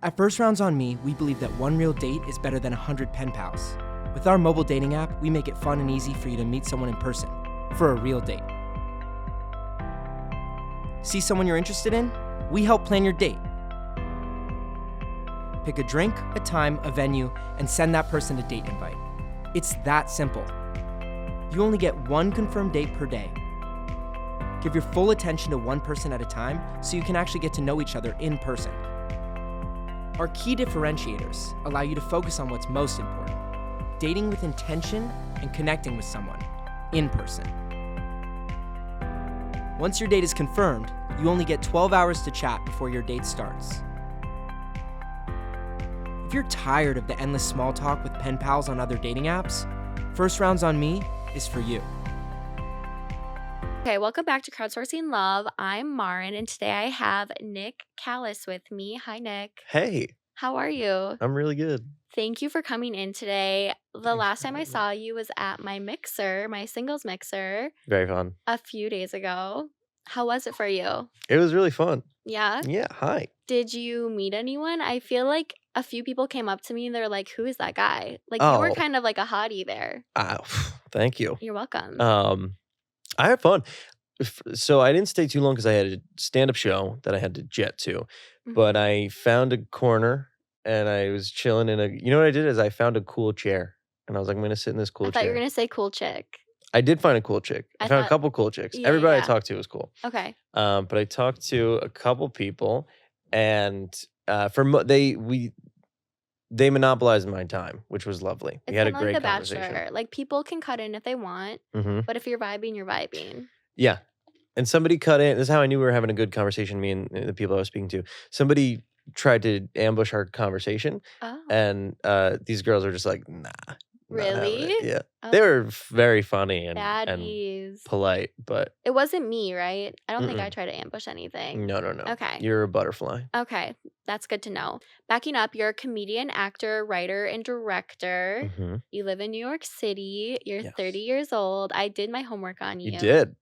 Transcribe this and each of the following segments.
At First Rounds on Me, we believe that one real date is better than 100 pen pals. With our mobile dating app, we make it fun and easy for you to meet someone in person, for a real date. See someone you're interested in? We help plan your date. Pick a drink, a time, a venue, and send that person a date invite. It's that simple. You only get one confirmed date per day. Give your full attention to one person at a time so you can actually get to know each other in person. Our key differentiators allow you to focus on what's most important: dating with intention and connecting with someone in person. Once your date is confirmed, you only get 12 hours to chat before your date starts. If you're tired of the endless small talk with pen pals on other dating apps, First Rounds on Me is for you. Okay, welcome back to Crowdsourcing Love. I'm Marin, and today I have Nick Callas with me. Hi, Nick. Hey, How are you? I'm really good. Thank you for coming in today. The Thanks last for time I having me. saw you was at my mixer, my singles mixer, Very fun. a few days ago. How was it for you? It was really fun. Yeah? Yeah, hi. Did you meet anyone? I feel like a few people came up to me and they're like, who is that guy? Like, you were Oh, kind of like a hottie there. thank you. You're welcome. I had fun. So I didn't stay too long because I had a stand-up show that I had to jet to. But Mhm. I found a corner and I was chilling in a. You know what I did is I found a cool chair and I was like, I'm gonna sit in this I cool thought you were chair. going to say cool chick. I did find a cool chick. I I found a thought, couple cool chicks. yeah, Everybody I yeah. talked to was cool. Okay. But I talked to a couple people and they monopolized my time, which was lovely. We It's had a kind of like great The conversation. Bachelor. Like, people can cut in if they want, hmm but if you're vibing, you're vibing. Yeah. And somebody cut in. This is how I knew we were having a good conversation, me and the people I was speaking to. Somebody tried to ambush our conversation, Oh, and these girls are just like, nah, not having it. really? Yeah. They Oh, were very funny and baddies. polite, but It wasn't me, right? I don't think I mm-mm. tried to ambush anything. No. Okay. You're a butterfly. Okay. That's good to know. Backing up, you're a comedian, actor, writer, and director. hmm You live in New York City. You're 30 Yes. years old. I did my homework on You you. did.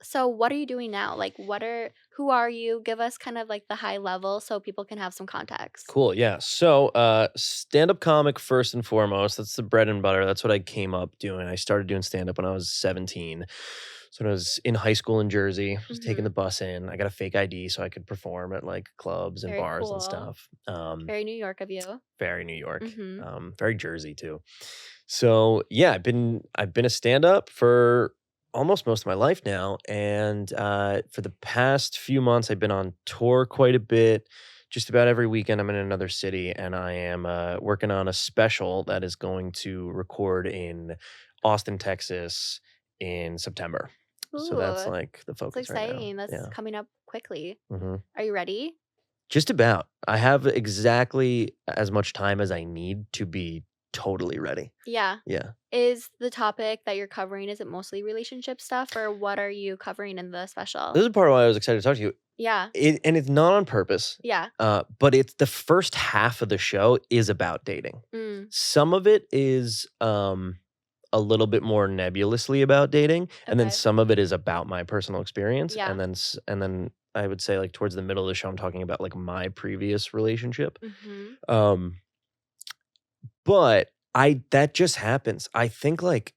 So, what are you doing now? Like, who are you? Give us kind of like the high level so people can have some context. Cool. Yeah. So, stand-up comic first and foremost. That's the bread and butter. That's what I came up doing. I started doing stand-up when I was 17. So when I was in high school in Jersey, I was taking the Mm-hmm. bus in. I got a fake ID so I could perform at like clubs and Very bars and cool. stuff. Very New York of you. Very New York. Mm-hmm. Very Jersey too. So yeah, I've been a stand-up for almost most of my life now, and for the past few months, I've been on tour quite a bit. Just about every weekend, I'm in another city, and I am working on a special that is going to record in Austin, Texas, in September. So that's Ooh, like the it's focus right now. exciting. That's Yeah. coming up quickly. hmm Are you ready? Just about. I have exactly as much time as I need to be totally ready. Yeah. Yeah. Is the topic that you're covering, is it mostly relationship stuff, or what are you covering in the This special? is part of why I was excited to talk to you. Yeah. And it's not on purpose, Yeah. but it's the first half of the show is about dating. Mm, Some of it is a little bit more nebulously about dating, and then okay. some of it is about my personal experience, Yeah. and then I would say like towards the middle of the show, I'm talking about like my previous relationship. Mm-hmm. Um, but that just happens. I think like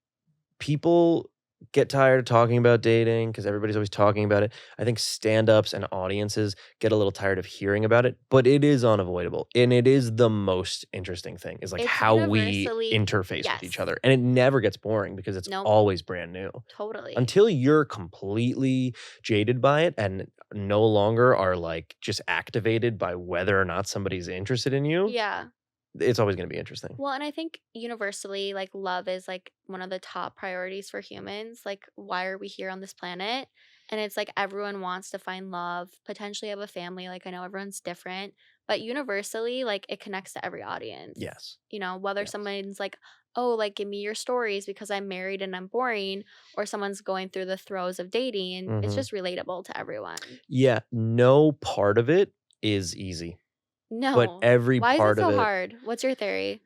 people get tired of talking about dating because everybody's always talking about it. I think stand-ups and audiences get a little tired of hearing about it, but it is unavoidable. And it is the most interesting thing is like It's how we universally, interface with each yes. other. And it never gets boring because it's Nope. always brand new. Totally. Until you're completely jaded by it and no longer are like just activated by whether or not somebody's interested in you, Yeah. it's always going to be interesting. Well, and I think universally, like, love is like one of the top priorities for humans. Like, why are we here on this planet? And it's like everyone wants to find love, potentially have a family. Like, I know everyone's different, but universally, like, it connects to every audience. Yes. You know, whether Yes. someone's like, oh, like, give me your stories because I'm married and I'm boring, or someone's going through the throes of dating, it's hmm just relatable to everyone. Yeah. No part of it is easy. But No. every Why is it part of so it hard? What's your theory?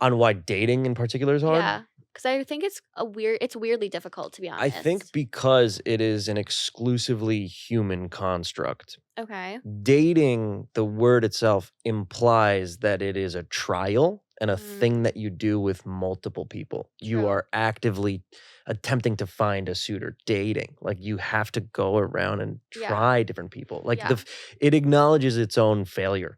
on why dating in particular is hard. Yeah. Because I think it's weirdly difficult, to be I think honest. because it is an exclusively human construct, Okay. dating, the word itself implies that it is a trial and a thing Mm, that you do with multiple people. You true. are actively attempting to find a suitor, dating. Like you have to go around and Yeah. try different people. Like Yeah. it acknowledges its own failure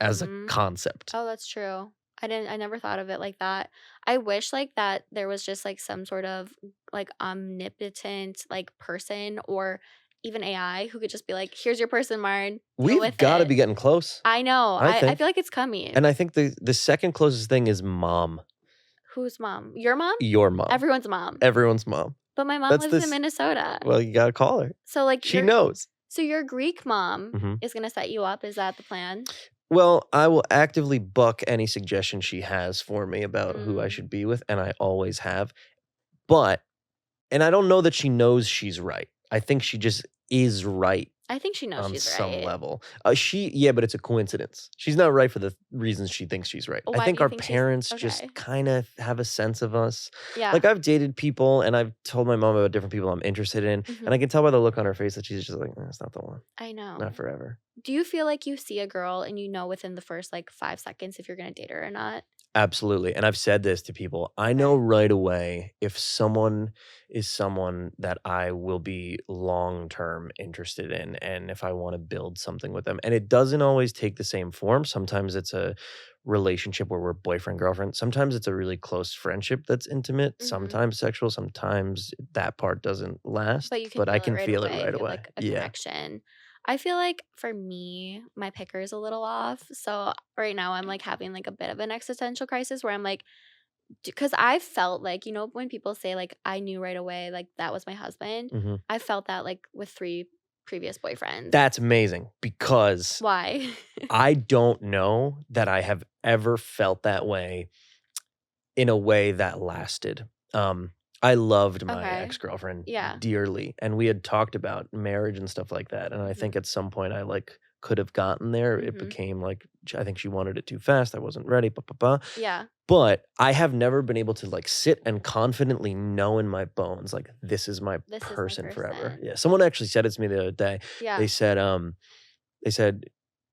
as a Mhm. concept. Oh, that's true. I never thought of it like that. I wish like that there was just like some sort of like omnipotent like person or even AI who could just be like, "Here's your person, Marn. Deal We've with got to it." be getting close, I know. I I think. feel like it's coming. And I think the second closest thing is mom, Whose mom? Your mom? your mom, Everyone's mom. everyone's mom. But my mom That's lives in this. Minnesota. Well, you gotta call her. So like She knows. your Greek mom Mhm. is gonna set you up. Is that the plan? Well, I will actively buck any suggestion she has for me about who I Mm, should be with, and I always have. But and I don't know that she knows she's right. I think she just is right I think she knows on she's some right. level. Yeah, but it's a coincidence. She's not right for the reasons she thinks she's right. I Why do think you our think she's parents just okay? kind of have a sense of us. Yeah. Like I've dated people and I've told my mom about different people I'm interested in, and I Mhm. can tell by the look on her face that she's just like, that's not the one. I Not know. forever. Do you feel like you see a girl and you know within the first like 5 seconds if you're gonna date her or not? Absolutely. And I've said this to people. I know Okay. right away if someone is someone that I will be long term interested in and if I want to build something with them. And it doesn't always take the same form. Sometimes it's a relationship where we're boyfriend, girlfriend. Sometimes it's a really close friendship that's intimate, Mhm. sometimes sexual, sometimes that part doesn't last, But you can but I feel it can right feel it away, right feel away. like a Yeah. connection. I feel like for me, my picker is a little off. So right now I'm like having like a bit of an existential crisis where I'm like, because I felt like, when people say like I knew right away, like that was my husband, Mhm. I felt that like with 3 previous boyfriends. That's amazing because Why? I don't know that I have ever felt that way in a way that lasted. I loved my Okay. ex-girlfriend Yeah. dearly, and we had talked about marriage and stuff like that, and I think Mhm. at some point I, like, could have gotten there. It Mhm. became, like, I think she wanted it too fast, I wasn't ready, blah, blah, blah, Yeah. but I have never been able to, like, sit and confidently know in my bones, like, this is my This is my person forever. person. Yeah, someone actually said it to me the other day. They Yeah. said, they said,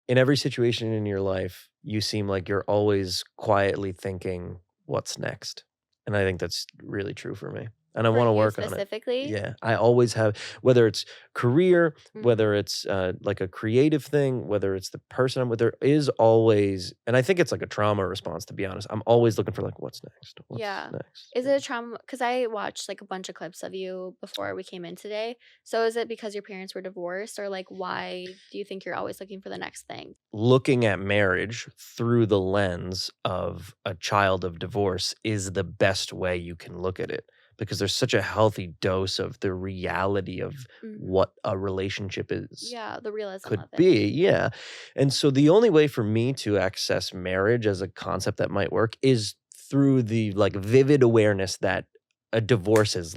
"In every situation in your life, you seem like you're always quietly thinking, 'What's next?'" And I think that's really true for me, and I For wanna you work on it. specifically? Yeah, I always have whether it's career, whether Mhm. it's, like, a creative thing, whether it's the person I'm with, there is always and I think it's like a trauma response, to be honest. I'm always looking for, like, "What's next? What's Yeah. next?" Is Yeah. it a trauma? Because I watched like a bunch of clips of you before we came in today. So is it because your parents were divorced or like why do you think you're always looking for the next thing? Looking at marriage through the lens of a child of divorce is the best way you can look at it because there's such a healthy dose of the reality of Mhm. what a relationship is Yeah, the realism could of it. be. Yeah. And so the only way for me to access marriage as a concept that might work is through the like vivid awareness that a divorce is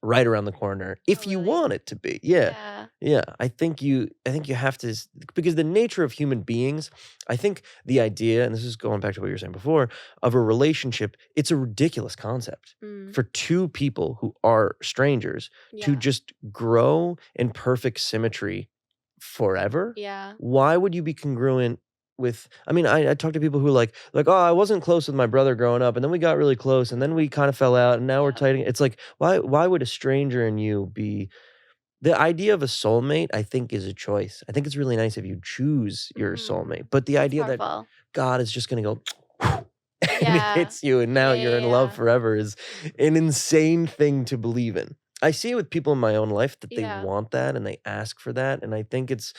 right around the corner Oh, if you really? want it to be. Yeah. Yeah. Yeah, I think you have to because the nature of human beings, I think the idea, and this is going back to what you were saying before, of a relationship, it's a ridiculous concept Mm, for two people who are strangers to yeah. just grow in perfect symmetry forever. Yeah. Why would you be congruent with I mean, I talk to people who like, "Oh, I wasn't close with my brother growing up, and then we got really close, and then we Mhm. kind of fell out, and now we're Yeah. tight." It's like, why would a stranger and you be the idea of a soulmate, I think, is a choice. I think it's really nice if you choose your soulmate, Mm. but the That's idea that powerful. God is just gonna go and it Yeah. hits you and now Yeah, you're yeah, in love yeah. forever is an insane thing to believe in. I see it with people in my own life that they Yeah. want that and they ask for that, and I think it's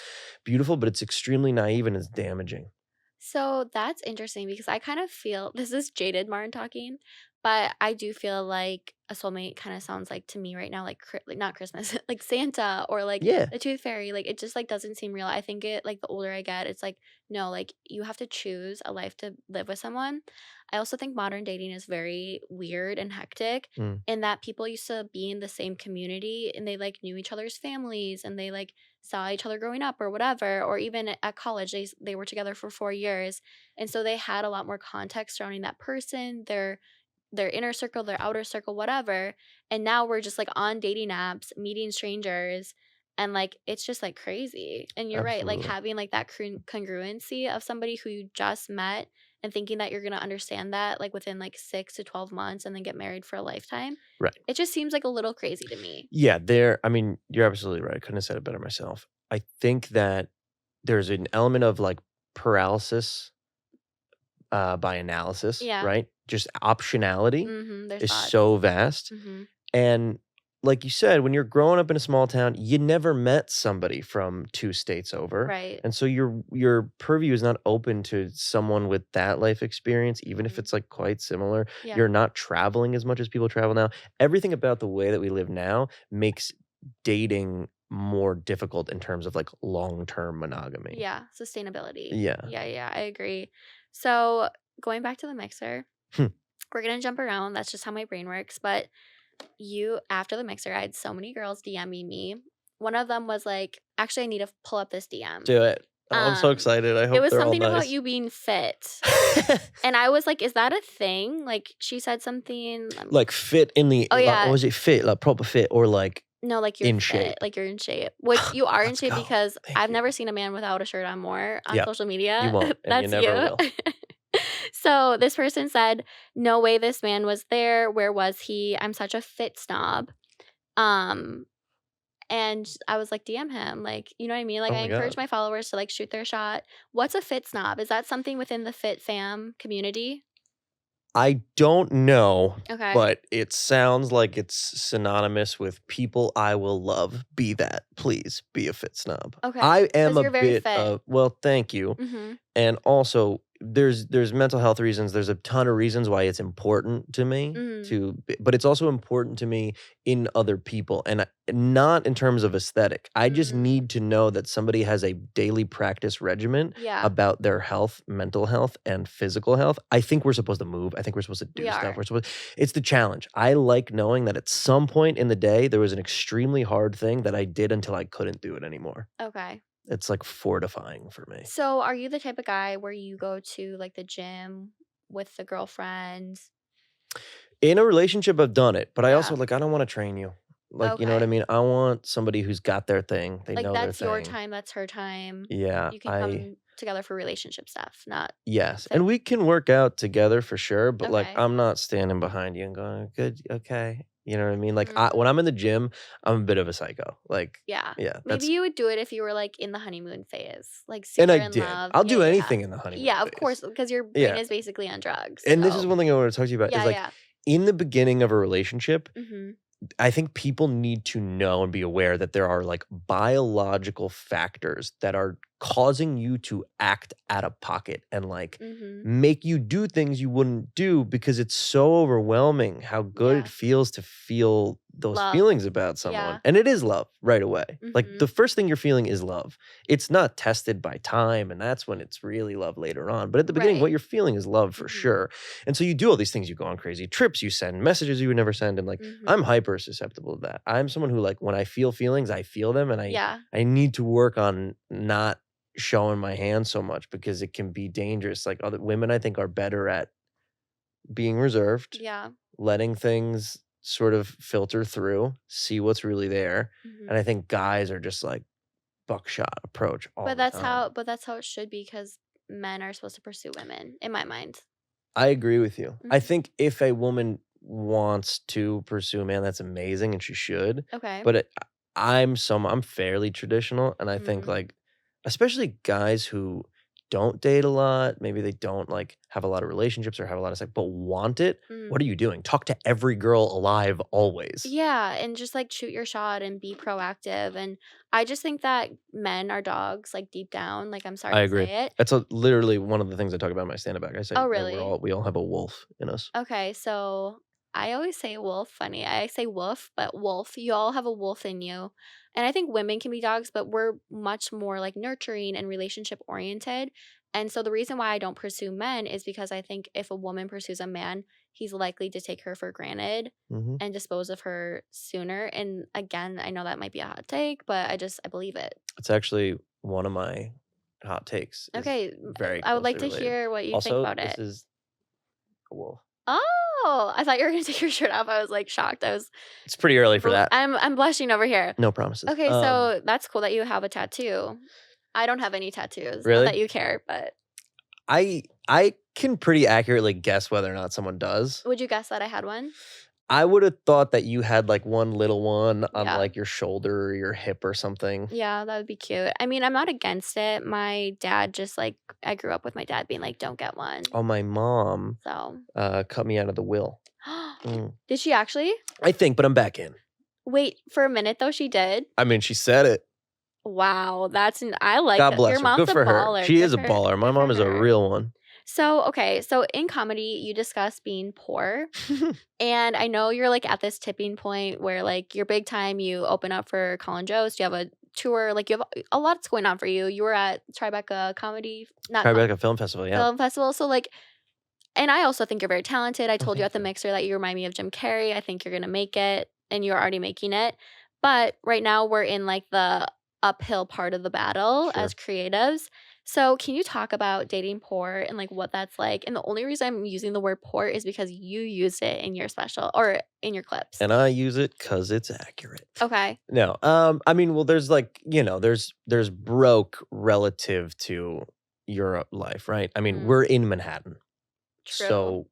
beautiful, but it's extremely naive and it's damaging. So that's interesting because I kind of feel this is jaded Martin talking, but I do feel like a soulmate kind of sounds like to me right now like not Christmas, like Santa or like Yeah. the Tooth Fairy. Like it just like doesn't seem real. I think it like the older I get, it's like no, like you have to choose a life to live with someone. I also think modern dating is very weird and hectic Mm. in that people used to be in the same community and they like knew each other's families and they like saw each other growing up or whatever, or even at college, they were together for 4 years. And so they had a lot more context surrounding that person, their their inner circle, their outer circle, whatever. And now we're just like on dating apps, meeting strangers, and like it's just like crazy. And you're right, like Absolutely. having like that congruency of somebody who you just met and thinking that you're gonna understand that like within like 6 to 12 months and then get married for a lifetime. Right. It just seems like a little crazy to me. Yeah, I mean, you're absolutely right. I couldn't have said it better myself. I think that there's an element of like paralysis by analysis, Yeah. right? Just optionality There's is thoughts. so vast. Mm-hmm. And like you said, when you're growing up in a small town, you never met somebody from 2 states over. Right. And so your purview is not open to someone with that life experience, even if Mhm. it's like quite similar. Yeah. You're not traveling as much as people travel now. Everything about the way that we live now makes dating more difficult in terms of like long-term monogamy. Yeah. Sustainability. Yeah. Yeah. I agree. So going back to the mixer, Hmm. we're gonna jump around. That's just how my brain works. But after the mixer, I had so many girls DMing me. One of them was like, actually, I need to pull up this DM. Do it. Oh, I'm so excited. I hope It was they're all something about nice. you being fit. And I was like, is that a thing? Like she said something. Like fit in the Oh, yeah. was it fit, like proper fit, or like No, like you're in fit, shape? like you're in shape, which you are in Let's shape go. because Thank I've you. never seen a man without a shirt on more on Yep. social media. You won't, and you That's never will. So this person said, no way this man was there. Where was he? I'm such a fit snob. And I was like, DM him. Like, you know what I mean? Like Oh I my encourage God. my followers to like shoot their shot. What's a fit snob? Is that something within the fit fam community? I don't know, Okay. but it sounds like it's synonymous with people I will love. Be that, please be a fit snob. Okay. I am 'Cause a you're very bit fit. of, well, thank you. Mm-hmm. And also there's mental health reasons. There's a ton of reasons why it's important to me but it's also important to me in other people, and not in terms of aesthetic. I just need to know that somebody has a daily practice regimen Yeah. about their health, mental health, and physical health. I think we're supposed to move. I think we're supposed to do We stuff. are. It's the challenge. I like knowing that at some point in the day there was an extremely hard thing that I did until I couldn't do it anymore. Okay. It's like fortifying for me. So are you the type of guy where you go to like the gym with the girlfriend? In a relationship, I've done it, but I also Yeah. like I don't want to train you. Like, you know what I Okay. mean? I want somebody who's got their thing. They Like know their that's your thing. time, that's her time. Yeah, You can come together for relationship stuff, not yes, fit. and we can work out together for sure. But like, Okay. I'm not standing behind you and going, "Good, okay." You know what I mean? Like, Mm. when I'm in the gym, I'm a bit of a psycho. Like, Yeah. yeah, Maybe that's you would do it if you were like in the honeymoon phase, like and super I in did. love. I'll Yeah, do yeah. anything in the honeymoon Yeah, of phase. course, because your brain Yeah, is basically on drugs. and this is So one thing I want to talk to you about. Is yeah, like yeah. in the beginning of a relationship, Mm-hmm. I think people need to know and be aware that there are like biological factors that are causing you to act out of pocket and like Mm-hmm. make you do things you wouldn't do because it's so overwhelming how good Yeah. it feels to feel those Love. feelings about someone. Yeah. And it is love right away. Like Mm-hmm. the first thing you're feeling is love. It's not tested by time, and that's when it's really love later on. But at the beginning, what Right. you're feeling is love for Mhm. sure. And so you do all these things. You go on crazy trips, you send messages you would never send, and like I'm Mhm. hyper susceptible to that. I'm someone who like when I feel feelings, I feel them, and Yeah. I need to work on not showing my hand so much because it can be dangerous. Like other women, I think, are better at being reserved, Yeah. letting things sort of filter through, see what's really there. Mhm. And I think guys are just like buckshot approach all But the that's time. how it should be because men are supposed to pursue women, in my mind. I agree with you. I Mhm. think if a woman wants to pursue a man, that's amazing and she should. Okay. But I'm fairly traditional, and I think Mhm. like especially guys who don't date a lot, maybe they don't like have a lot of relationships or have a lot of sex, but want it. Mm. What are you doing? Talk to every girl alive always. Yeah, and just like shoot your shot and be proactive. And I just think that men are dogs, like deep down. Like I'm sorry I to agree. say it. That's literally one of the things I talk about in my stand-up act. I say Oh, that really? we all have a wolf in us. Okay, so I always say wolf. Funny, I say wolf, but wolf. You all have a wolf in you. And I think women can be dogs, but we're much more like nurturing and relationship oriented. And so the reason why I don't pursue men is because I think if a woman pursues a man, he's likely to take her for granted hmm and dispose of her sooner. And again, I know that might be a hot take, but I believe it. It's actually one of my hot takes. Is Okay, very I would like closely to related. hear what you think Also, about this it. is a wolf. Oh, Oh, I thought you were gonna take your shirt off. I was like shocked. It's pretty early for that. I'm blushing over here. No promises. Okay, so that's cool that you have a tattoo. I don't have any tattoos. Really? Not that you care, but I can pretty accurately guess whether or not someone does. would you guess that I had one? I would have thought that you had like one little one on Yeah. like your shoulder or your hip or something. Yeah, that would be cute. I mean, I'm not against it. My dad just like I grew up with my dad being like, don't get one. Oh, my mom So cut me out of the will. Mm. did she actually? I think, but I'm back in. Wait, for a minute though, she did. I mean, she said it. Wow, I like God that. bless Your her. mom's Good for a baller. her. She Good is a for her. baller. My Good mom for is a her. real one. So, okay, so in comedy, you discuss being poor. And I know you're like at this tipping point where like you're big time, you open up for Colin Jost, you have a tour, like you have a lot's going on for you. You were at Tribeca Comedy, not Tribeca Film Festival, yeah. Film Festival. So like, and I also think you're very talented. I told you thank at the you. mixer that you remind me of Jim Carrey. I think you're gonna make it, and you're already making it. But right now we're in like the uphill part of the battle Sure. as creatives. So can you talk about dating poor and like what that's like? And the only reason I'm using the word poor is because you used it in your special or in your clips. And I use it because it's accurate. Okay. No, I mean, well, there's like, there's broke relative to your life, right? I mean, Mm. we're in Manhattan, True. so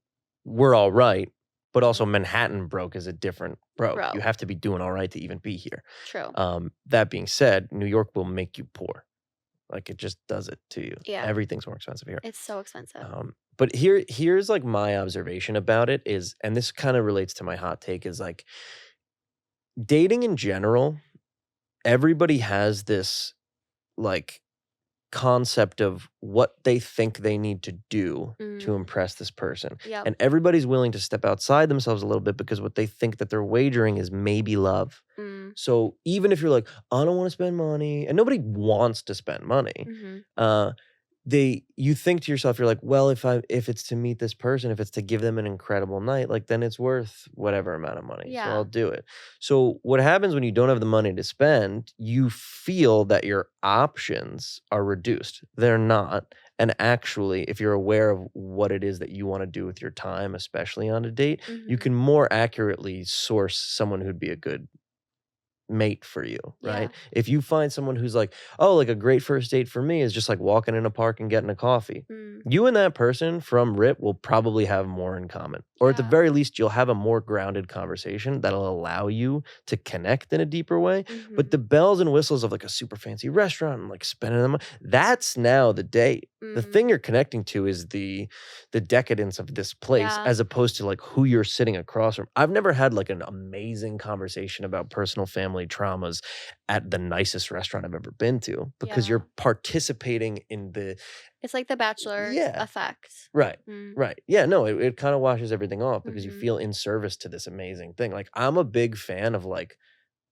we're all right. But also, Manhattan broke is a different broke. Broke. You have to be doing all right to even be here. True. That being said, New York will make you poor. Like it just does it to you. Yeah. Everything's more expensive here. It's so expensive. But here's like my observation about it is, and this kind of relates to my hot take, is like dating in general, everybody has this like concept of what they think they need to do to impress this person. Yep. And everybody's willing to step outside themselves a little bit because what they think that they're wagering is maybe love. So even if you're like, I don't want to spend money, and nobody wants to spend money, you think to yourself, you're like, well, if it's to meet this person, if it's to give them an incredible night, like then it's worth whatever amount of money. Yeah. So I'll do it. So what happens when you don't have the money to spend, you feel that your options are reduced. They're not. And actually, if you're aware of what it is that you want to do with your time, especially on a date, you can more accurately source someone who'd be a good mate for you, right? Yeah. If you find someone who's like, oh, like a great first date for me is just like walking in a park and getting a coffee. You and that person from RIP will probably have more in common. Or at the Yeah. very least, you'll have a more grounded conversation that'll allow you to connect in a deeper way. But the bells and whistles of like a super fancy restaurant and like spending them, that's now the date. The thing you're connecting to is the decadence of this place, Yeah. as opposed to like who you're sitting across from. I've never had like an amazing conversation about personal family traumas at the nicest restaurant I've ever been to, because Yeah. you're participating in the It's like the Bachelor Yeah. effect. right. Mm. Right. Yeah, no, it kind of washes everything off because you Mhm. feel in service to this amazing thing. Like I'm a big fan of like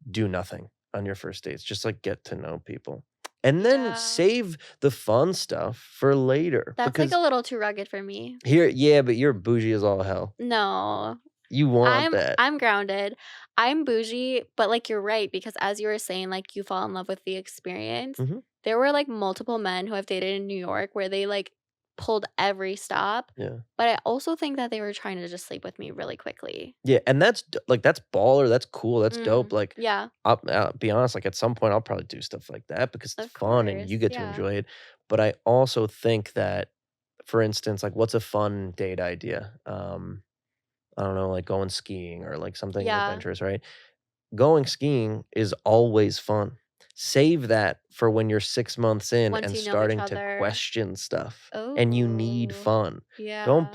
do nothing on your first dates. Just like get to know people. And then Yeah. save the fun stuff for later. That's because like a little too rugged for me. yeah, but you're bougie as all hell. No. You want that. I'm grounded. I'm bougie, but like you're right, because as you were saying, like you fall in love with the experience. Mhm. There were like multiple men who I've dated in New York where they like pulled every stop. Yeah. But I also think that they were trying to just sleep with me really quickly. Yeah, and that's that's baller. That's cool. That's dope. Like Yeah. I'll be honest, like at some point I'll probably do stuff like that because it's Of fun and you course, get to yeah. enjoy it. But I also think that, for instance, like what's a fun date idea? I don't know, like going skiing or like something Yeah. adventurous, right? Going skiing is always fun. Save that for when you're 6 months in Once and you know each starting to other. question stuff and you need Oh, fun. yeah. Don't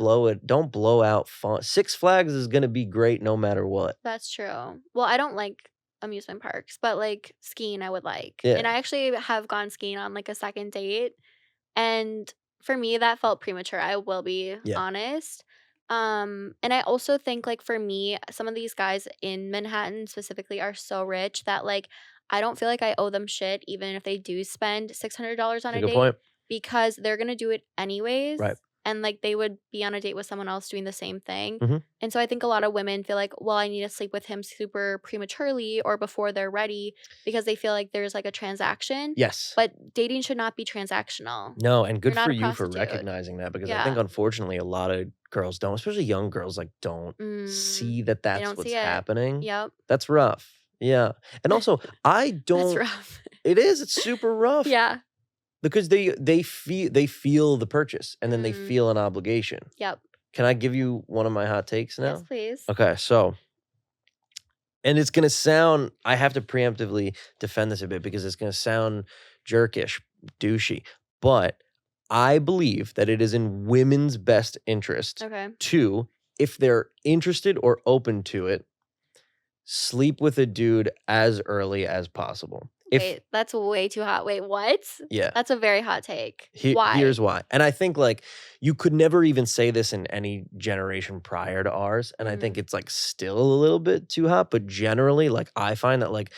blow out fun. Six Flags is going to be great no matter what. That's true. Well, I don't like amusement parks, but like skiing I would like. Yeah. And I actually have gone skiing on like a second date. And for me that felt premature. I will be Yeah. honest. And I also think like for me, some of these guys in Manhattan specifically are so rich that like I don't feel like I owe them shit even if they do spend $600 on That's a a good date, point. because they're gonna do it anyways. Right. And like they would be on a date with someone else doing the same thing. Mhm. And so I think a lot of women feel like, well, I need to sleep with him super prematurely or before they're ready, because they feel like there's like a transaction. Yes. But dating should not be transactional. No, and good You're not for a you for prostitute. recognizing that, because I Yeah. think unfortunately a lot of girls don't, especially young girls, like don't see that They that's don't what's see it. happening. Yep. That's rough. Yeah. And also, I That's don't. rough. It is. It's super rough. Yeah. Because they feel the purchase and then they Mm. feel an obligation. Yep. Can I give you one of my hot takes now? Yes, please. Okay, so, and it's gonna sound, I have to preemptively defend this a bit because it's gonna sound jerkish, douchey, but I believe that it is in women's best interest Okay. to, if they're interested or open to it, sleep with a dude as early as possible. Wait, that's way too hot. Wait, what? Yeah. That's a very hot take. Why? Here's why. And I think like you could never even say this in any generation prior to ours. And I think it's like still a little bit too hot. But generally, like I find that like,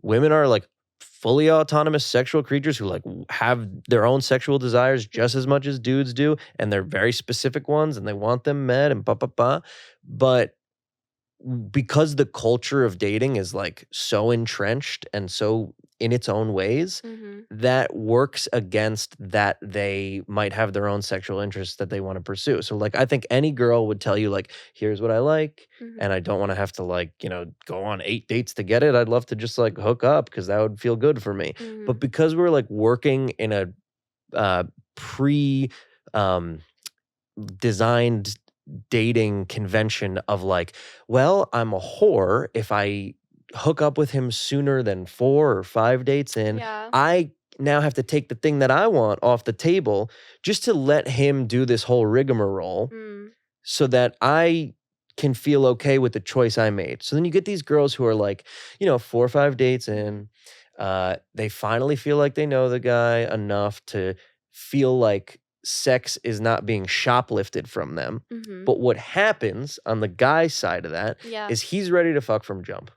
women are like fully autonomous sexual creatures who like have their own sexual desires just as much as dudes do. And they're very specific ones and they want them met and blah, blah, blah. But because the culture of dating is like so entrenched and so in its own ways, that works against that they might have their own sexual interests that they want to pursue. So like I think any girl would tell you like, here's what I like, and I don't want to have to like, go on 8 dates to get it. I'd love to just like hook up because that would feel good for me. But because we're like working in a designed dating convention of like, well, I'm a whore if I hook up with him sooner than 4 or 5 dates in. Yeah. I now have to take the thing that I want off the table just to let him do this whole rigmarole so that I can feel okay with the choice I made. So then you get these girls who are like, 4 or 5 dates in, they finally feel like they know the guy enough to feel like sex is not being shoplifted from them. But what happens on the guy's side of that is he's ready to fuck from jump.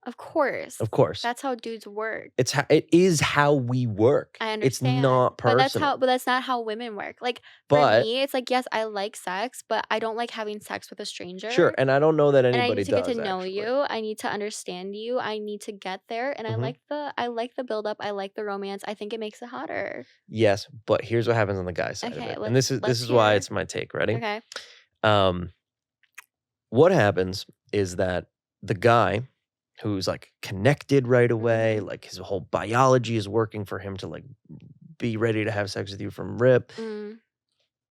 Of course. Of course. That's how dudes work. It is how we work. I understand. It's not personal. But that's not how women work. Like for me, it's like, yes, I like sex, but I don't like having sex with a stranger. Sure, and I don't know that anybody and I need to does, get to know actually. you. I need to understand you. I need to get there. And I like the build up. I like the romance. I think it makes it hotter. Yes, but here's what happens on the guy side of it. And this is why it's my take. Ready? Okay. What happens is that the guy who's like connected right away, like his whole biology is working for him to like be ready to have sex with you from rip.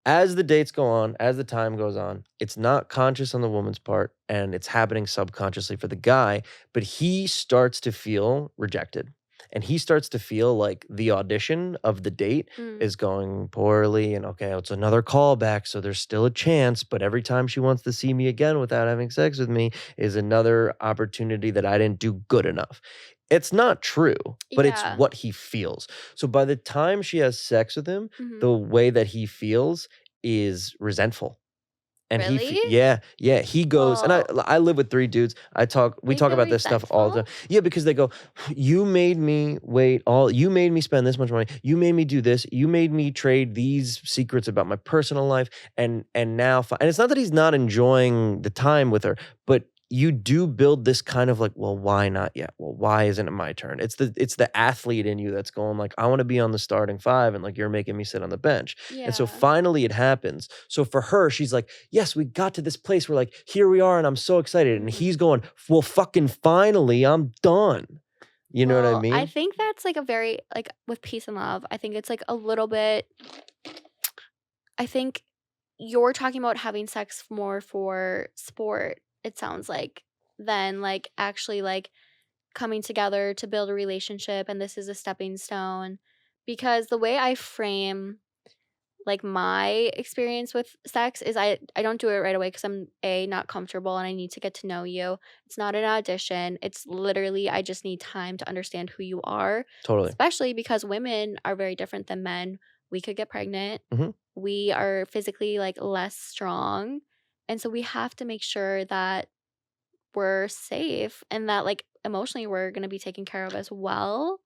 As the dates go on, as the time goes on, it's not conscious on the woman's part and it's happening subconsciously for the guy, but he starts to feel rejected. And he starts to feel like the audition of the date is going poorly. And okay, it's another callback, so there's still a chance. But every time she wants to see me again without having sex with me is another opportunity that I didn't do good enough. It's not true, but it's what he feels. So by the time she has sex with him, the way that he feels is resentful. And really? he goes, and I live with 3 dudes. We talk about this stuff all the time. Yeah, because they go, you made me you made me spend this much money. You made me do this. You made me trade these secrets about my personal life. And now, and it's not that he's not enjoying the time with her, but you do build this kind of like, well, why not yet? Well, why isn't it my turn? It's the athlete in you that's going like, I want to be on the starting 5 and like you're making me sit on the bench. Yeah. And so finally it happens. So for her, she's like, yes, we got to this place where like, here we are and I'm so excited. And he's going, well, fucking finally, I'm done. You know what I mean? I think that's like a very, like with peace and love, I think it's like a little bit, I think you're talking about having sex more for sport, it sounds like, than like actually like coming together to build a relationship and this is a stepping stone. Because the way I frame like my experience with sex is I don't do it right away because I'm not comfortable and I need to get to know you. It's not an audition. It's literally I just need time to understand who you are. Totally. Especially because women are very different than men. We could get pregnant. We are physically like less strong. And so we have to make sure that we're safe and that like emotionally we're going to be taken care of as well.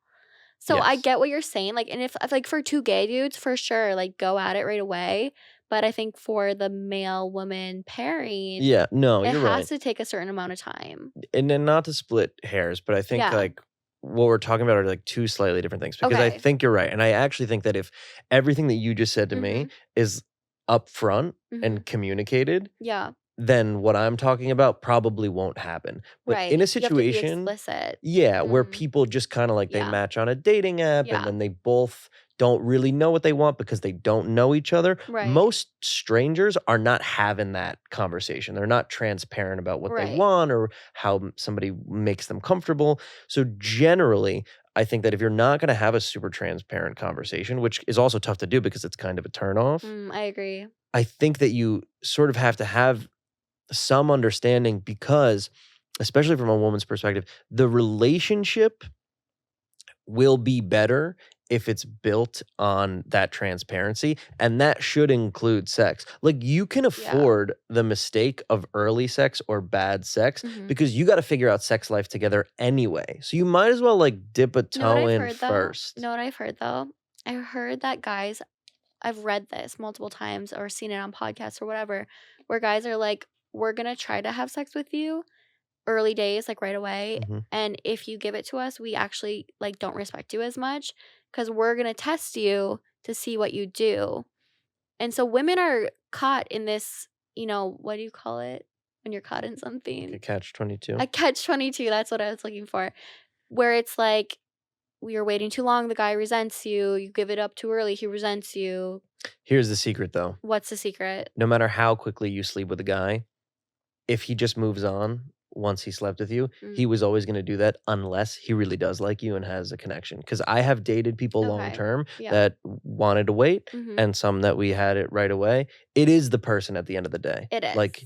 So I get what you're saying. Like, and if like for 2 gay dudes, for sure, like go at it right away. But I think for the male woman pairing, you're right. It has to take a certain amount of time. And then not to split hairs, but I think like what we're talking about are like 2 slightly different things because I think you're right. And I actually think that if everything that you just said to me is upfront Mhm. and communicated, Yeah. then what I'm talking about probably won't happen. But in a Right. You have to be situation, explicit. yeah, where Mhm. people just kind of like they Yeah. match on a dating app and Yeah. then they both don't really know what they want because they don't know each other. Right. Most strangers are not having that conversation. They're not transparent about what they Right. want or how somebody makes them comfortable. So generally, I think that if you're not going to have a super transparent conversation, which is also tough to do because it's kind of a turnoff, I agree. I think that you sort of have to have some understanding because, especially from a woman's perspective, the relationship will be better if it's built on that transparency, and that should include sex. Like you can Yeah. afford the mistake of early sex or bad sex Mhm. because you got to figure out sex life together anyway. So you might as well like dip a You know what toe I've in heard though? first. You know what I've heard though? I heard that guys, I've read this multiple times or seen it on podcasts or whatever, where guys are like, we're gonna try to have sex with you early days, like right away. Mhm. And if you give it to us, we actually like don't respect you as much because we're gonna test you to see what you do. And so women are caught in this, what do you call it when you're caught in Like a something? catch-22. A catch-22, that's what I was looking for. Where it's like you're waiting too long, the guy resents you, you give it up too early, he resents you. Here's the secret though. What's the secret? No matter how quickly you sleep with a guy, if he just moves on once he slept with you, he Mm. was always going to do that unless he really does like you and has a connection. Because I have dated people long Okay. term Yeah. that wanted to wait Mhm. and some that we had it right away. It is the person at the end of the day. It is. Like,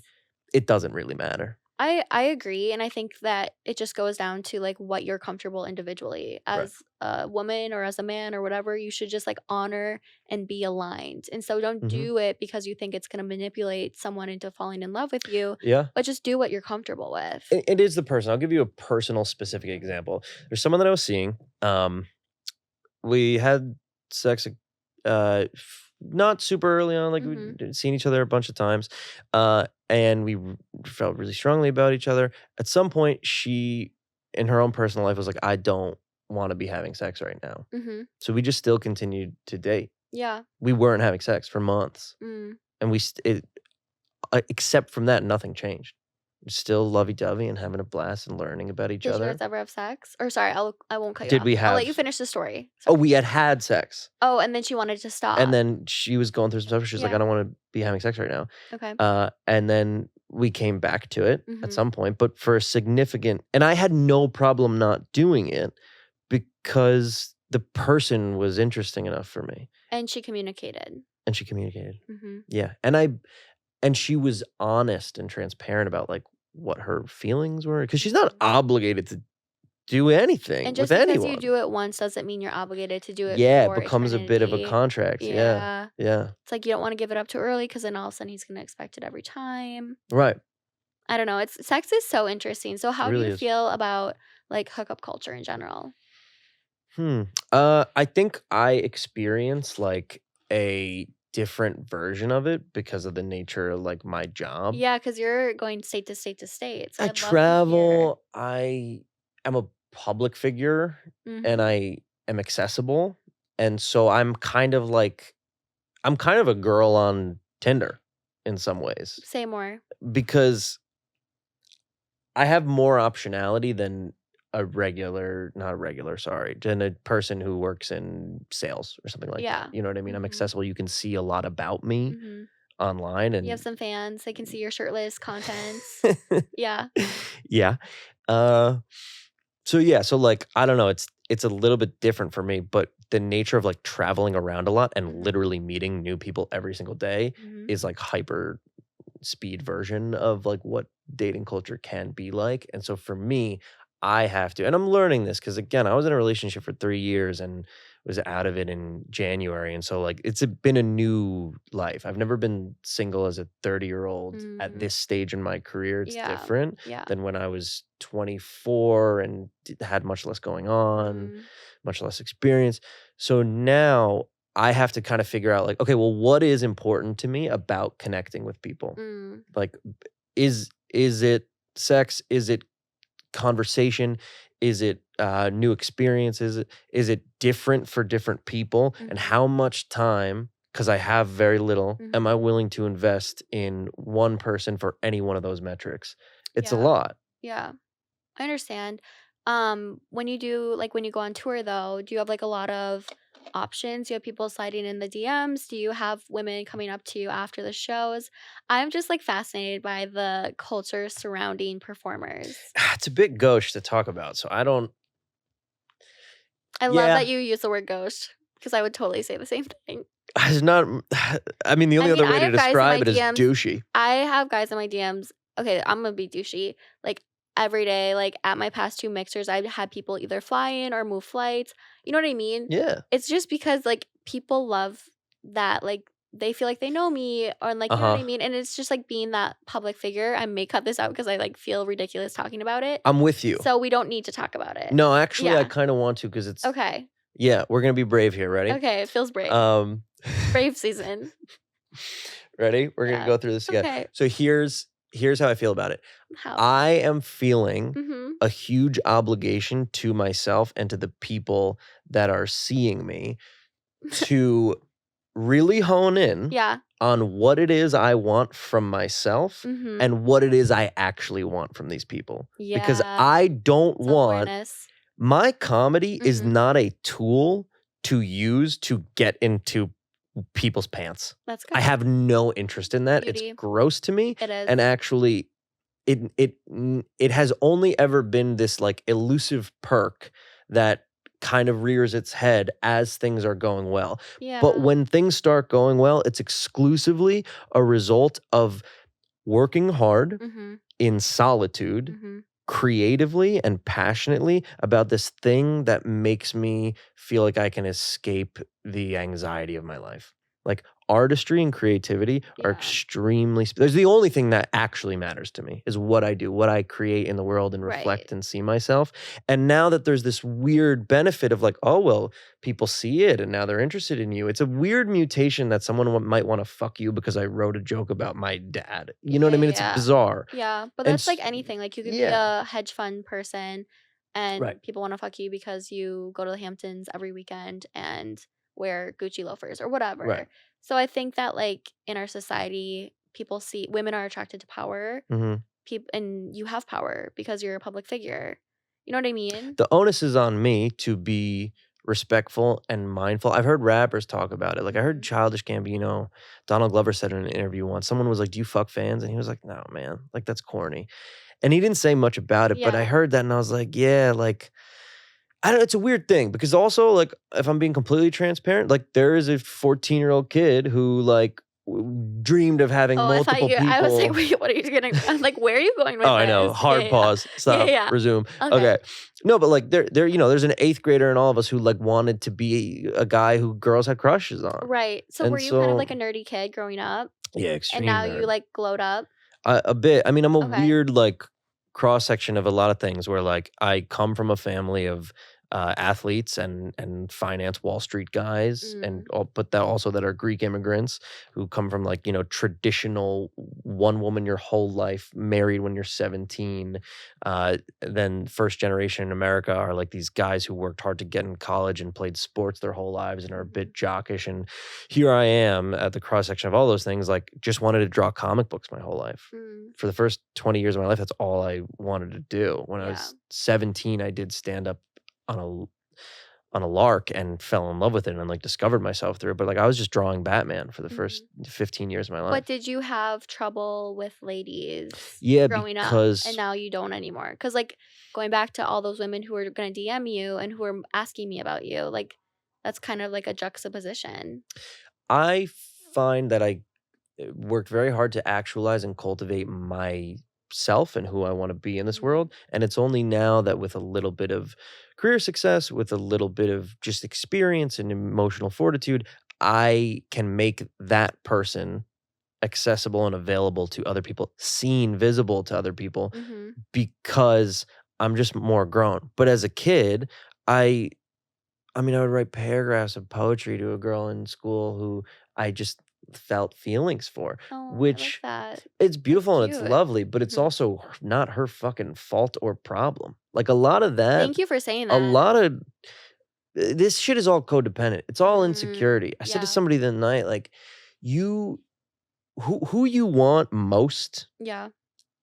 it doesn't really matter. I agree, and I think that it just goes down to like what you're comfortable individually Right. as a woman or as a man or whatever. You should just like honor and be aligned, and so don't Mhm. do it because you think it's going to manipulate someone into falling in love with you, Yeah. but just do what you're comfortable with. It is the person. I'll give you a personal specific example. There's someone that I was seeing. We had sex not super early on, like Mhm. we'd seen each other a bunch of times. And we felt really strongly about each other. At some point, she, in her own personal life, was like, I don't want to be having sex right now. Mhm. So we just still continued to date. Yeah. We weren't having sex for months. Mm. And except from that, nothing changed. We're still lovey-dovey and having a blast and learning about each Did you other. guys ever have sex? Or sorry, I won't cut you Did off. we I'll let you have- finish the story. Oh, Sorry. we had sex. Oh, and then she wanted to stop. And then she was going through some stuff. She was like, Yeah. I don't want to be having sex right now. Okay. And then we came back to it Mhm. at some point, but for a significant, and I had no problem not doing it because the person was interesting enough for me. And she communicated. And she communicated. Mhm. Yeah. And she was honest and transparent about like what her feelings were. Because she's not obligated to do anything And with just because anyone. you do it once doesn't mean you're obligated to do it Yeah, for it becomes a bit of a eternity. contract. Yeah. Yeah. It's like you don't want to give it up too early because then all of a sudden he's gonna expect it every time. Right. I don't know. Sex is so interesting. So how really do you is. feel about like hookup culture in general? I think I experience like a different version of it because of the nature of like my job. Yeah, because you're going state to state to state. So I I'd love to hear. travel. I am a public figure and Mhm. I am accessible. And so I'm kind of a girl on Tinder in some ways Say more. because I have more optionality than than a person who works in sales or something like Yeah. that. You know what I mean? I'm Mhm. accessible. You can see a lot about me Mhm. online You have and some fans. They can see your shirtless contents. Yeah. yeah. So like I don't know, it's a little bit different for me, but the nature of like traveling around a lot and Mhm. literally meeting new people every single day Mhm. is like hyper speed version of like what dating culture can be like. And so for me, I have to, and I'm learning this because again, I was in a relationship for 3 years and was out of it in January. And so like been a new life. I've never been single as a 30-year-old at Mhm. this stage in my career. It's Yeah. different Yeah. than when I was 24 and had much less going on, Mhm. much less experience. So now I have to kind of figure out like, okay, well, what is important to me about connecting with people? Mm. Like, is it sex? Is it conversation? Is it new experiences? Is it different for different people? And Mhm. how much time because I have very little, am I Mhm. willing to invest in one person for any one of those metrics? It's a Yeah. lot. Yeah. I understand. When you do when you go on tour though, do you have like a lot of options? Do you have people sliding in the DMs? Do you have women coming up to you after the shows? I'm just like fascinated by the culture surrounding performers. It's a bit gauche to talk about, so I don't. I love Yeah, that you use the word ghost because I would totally say the same thing. it's not. I mean, the I only mean, other I way to have guys in my describe it is DMs. douchey. I have guys in my DMs. Okay, I'm gonna be douchey. Like every day, like at my past two mixers, I've had people either fly in or move flights. You know what I mean? Yeah. It's just because like people love that. Like they feel like they know me, or like Uh you know what huh. I mean. And it's just like being that public figure. I may cut this out because I like feel ridiculous talking about it. I'm with you. So we don't need to talk about it. No, actually, I Yeah. kind of want to because it's. Okay. Yeah, we're gonna be brave here. Ready? Okay. It feels brave. Um, Brave season. ready? We're gonna Yeah. go through this together. Okay. So here's how I feel about it. How? I am feeling Mm-hmm. a huge obligation to myself and to the people that are seeing me to really hone in Yeah. on what it is I want from myself Mm-hmm. and what it is I actually want from these people. Because Yeah. I don't want Self-awareness. my comedy is Mhm. not a tool to use to get into people's pants. That's good. I have no interest in that. Beauty. It's gross to me. It is. And actually it has only ever been this like elusive perk that kind of rears its head as things are going well. Yeah. But when things start going well, it's exclusively a result of working hard Mm-hmm. in solitude, Mm-hmm. creatively and passionately about this thing that makes me feel like I can escape the anxiety of my life. Like artistry and creativity are Yeah. extremely there's the only thing that actually matters to me is what I do, what I create in the world and reflect Right. and see myself. And now that there's this weird benefit of like, oh well, people see it and now they're interested in you. It's a weird mutation that someone might want to fuck you because I wrote a joke about my dad. You know what I mean? It's Yeah. bizarre. Yeah. But And that's like anything. Like you could be yeah. a hedge fund person and Right. people want to fuck you because you go to the Hamptons every weekend and wear Gucci loafers or whatever. Right. So I think that like in our society, people see women are attracted to power. hmm And you have power because you're a public figure. You know what I mean? The onus is on me to be respectful and mindful. I've heard rappers talk about it. Like I heard Mhm. Childish Gambino, Donald Glover said in an interview once, someone was like, "Do you fuck fans?" And he was like, "No, man. Like that's corny." And he didn't say much about it, but I Yeah. heard that and I was like, "Yeah, like I don't know, it's a weird thing because also like if I'm being completely transparent, like there is a 14-year-old kid who like dreamed of having Oh, I multiple thought you. people. I was like, wait, what are you gonna? I'm like, where are you going with Oh, this? I know. Hard Yeah, pause. Stop. yeah. Resume. Okay. Okay. No, but like there, there's an 8th grader in all of us who like wanted to be a guy who girls had crushes on. Right. So And were you kind of so like a nerdy kid growing up, yeah, and extreme now you nerd. like glowed up? A bit. I mean, I'm a Okay. weird like cross section of a lot of things where like I come from a family of athletes and finance Wall Street guys, and but that also that are Greek immigrants who come from like traditional one woman your whole life, married when you're 17. Then first generation in America are like these guys who worked hard to get in college and played sports their whole lives and are a bit jockish. And here I am at the cross section of all those things. Like just wanted to draw comic books my whole life. For the first 20 years of my life, that's all I wanted to do. When I was 17, I did stand up on a lark and fell in love with it and like discovered myself through it. But like I was just drawing Batman for the first 15 years of my life. But did you have trouble with ladies Yeah, growing up, because and now you don't anymore? Because like going back to all those women who were gonna DM you and who were asking me about you, like that's kind of like a juxtaposition. I find that I worked very hard to actualize and cultivate myself and who I want to be in this world. And it's only now that with a little bit of career success, with a little bit of just experience and emotional fortitude, I can make that person accessible and available to other people, seen, visible to other people, because I'm just more grown. But as a kid, I mean, I would write paragraphs of poetry to a girl in school who I just felt feelings for, Oh, which I like that. it's beautiful and it's cute. lovely, but it's also not her fucking fault or problem. Like a lot of that, Thank you for saying a that. lot of this shit is all codependent. It's all Mm, insecurity. I said to yeah. somebody the other night, like, you, who you want most, Yeah.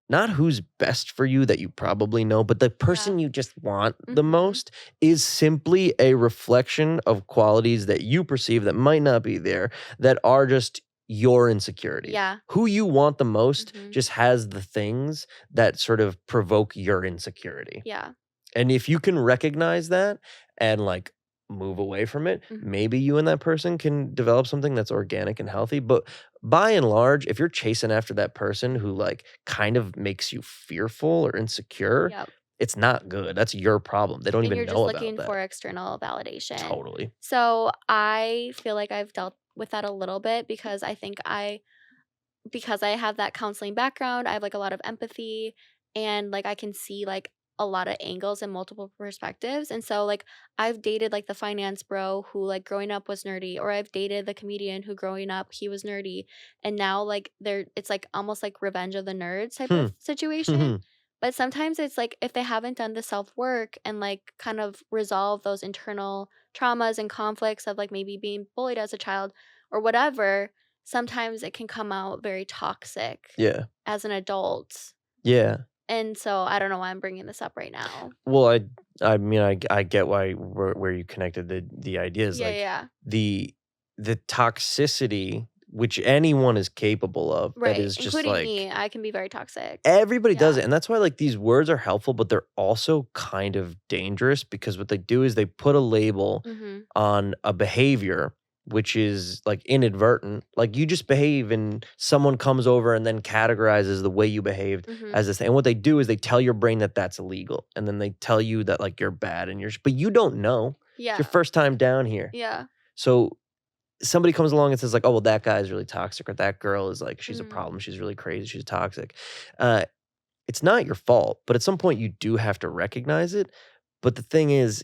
not who's best for you that you probably know, but the Yeah. person you just want the Mhm. most is simply a reflection of qualities that you perceive that might not be there, that are just your insecurities. Yeah. Who you want the most Mhm. just has the things that sort of provoke your insecurity. Yeah. And if you can recognize that and like move away from it, Mhm. maybe you and that person can develop something that's organic and healthy. But by and large, if you're chasing after that person who like kind of makes you fearful or insecure, Yep. it's not good. That's your problem. They don't And even you're know just about looking that. for external validation. Totally. So I feel like I've dealt with that a little bit because I think because I have that counseling background, I have like a lot of empathy and like I can see like a lot of angles and multiple perspectives. And so like I've dated like the finance bro who like growing up was nerdy, or I've dated the comedian who growing up he was nerdy. And now like it's like almost like revenge of the nerds type Hmm. of situation. But sometimes it's like if they haven't done the self work and like kind of resolve those internal traumas and conflicts of like maybe being bullied as a child or whatever, sometimes it can come out very toxic Yeah. as an adult. Yeah. And so I don't know why I'm bringing this up right now. Well, I mean, I get where you connected the ideas. Yeah, Like yeah. the toxicity which anyone is capable of, that Right. is just Including like me. I can be very toxic. everybody does Yeah. it. And that's why like these words are helpful, but they're also kind of dangerous, because what they do is they put a label Mm-hmm. on a behavior which is like inadvertent. Like you just behave and someone comes over and then categorizes the way you behaved Mm-hmm. as this thing. And what they do is they tell your brain that that's illegal. And then they tell you that like you're bad and but you don't know. It's Yeah. your first time down here. Yeah. So somebody comes along and says like, oh, well, that guy is really toxic, or that girl is like, she's a Mm. problem. She's really crazy. She's toxic. It's not your fault, but at some point you do have to recognize it. But the thing is,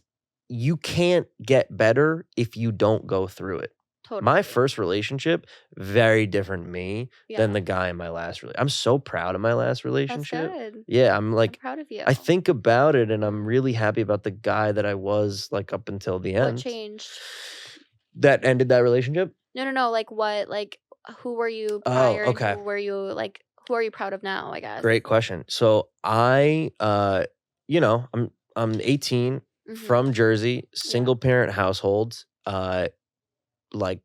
you can't get better if you don't go through it. Totally. My first relationship, very different me than Yeah. the guy in my last relationship. I'm so proud of my last That's relationship. good. Yeah, I'm I'm like, proud of you. I think about it and I'm Mhm. really happy about the guy that I was like up until the What end. changed? That ended that relationship? No. Like what? Like who were you Oh, prior and okay. who are you proud of now, I guess? Great question. So I'm 18, Mhm. from Jersey, single parent household, like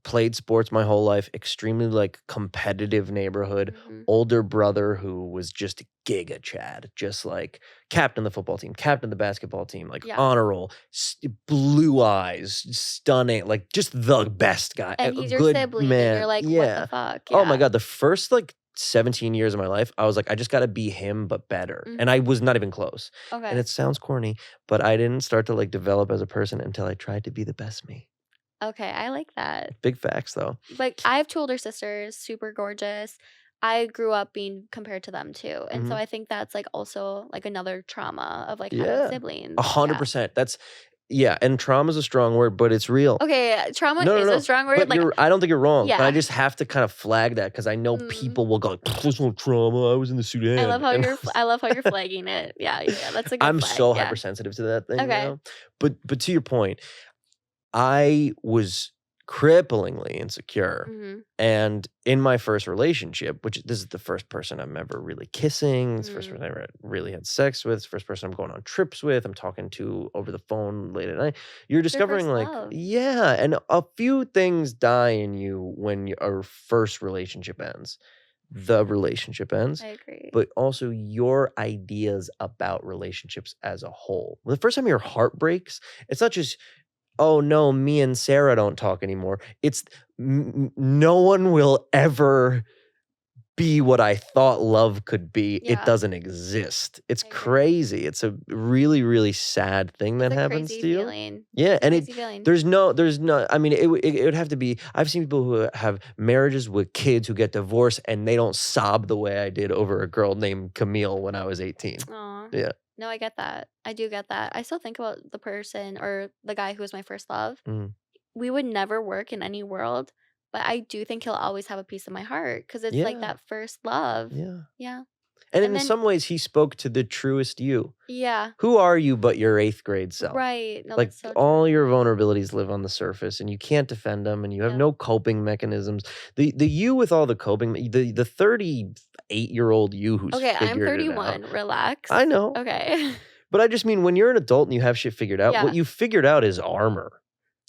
played sports my whole life, extremely like competitive neighborhood, Mhm. older brother who was just giga Chad, just like captain of the football team, captain of the basketball team, like Yeah. honor roll, blue eyes, stunning, like just the best guy, And a he's your good sibling, and man. you're like, what Yeah. the fuck? Oh my Yeah. God. The first like 17 years of my life, I was like, I just got to be him, but better. And I Mhm. was not even close. And Okay. it sounds corny, but I didn't start to like develop as a person until I tried to be the best me. Okay, I like that. Big facts though. Like I have 2 older sisters, super gorgeous. I grew up being compared to them too. And so Mhm. I think that's like also like another trauma of like having Yeah. siblings. Yeah. 100%. And trauma is a strong word, but it's real. Okay, trauma No, is no, a no. strong word. But Like I don't think you're wrong. But I yeah. just have to kind of flag that, because I know Mm. people will go, there's no trauma. I was in the Sudan. I love how And you're flagging it. Yeah. That's a good I'm flag. so Yeah. hypersensitive to that thing Okay. now. But to your point, I was cripplingly insecure. Mhm. And in my first relationship, which this is the first person I'm ever really kissing, it's the first person I ever really had sex with, it's the first person I'm going on trips with, I'm talking to over the phone late at night. You're Your discovering first like, love. yeah, and a few things die in you when your first relationship ends. The relationship ends, I agree. but also your ideas about relationships as a whole. The first time your heart breaks, it's not just, oh no, me and Sarah don't talk anymore. It's no one will ever be what I thought love could be. It Yeah. doesn't exist. It's I agree. crazy. It's a really, really sad thing that It's a happens crazy to you. feeling. Yeah, It's a and crazy feeling. there's no. I mean, it would have to be. I've seen people who have marriages with kids who get divorced and they don't sob the way I did over a girl named Camille when I was 18. Aw. Yeah. No, I get that. I do get that. I still think about the person or the guy who was my first love. Mm. We would never work in any world, but I do think he'll always have a piece of my heart because it's like Yeah. that first love. Yeah. Yeah. And And in then some ways, he spoke to the truest you. yeah. Who are you but your 8th grade self? Right. No, Like that's so all true. your vulnerabilities live on the surface, and you can't defend them, and you have Yep. no coping mechanisms. The you with all the coping, the 38-year-old you who's Okay, I'm figured it out. 31. Relax. I know, Okay. but I just mean when you're an adult and you have shit figured out, what Yeah. you figured out is armor.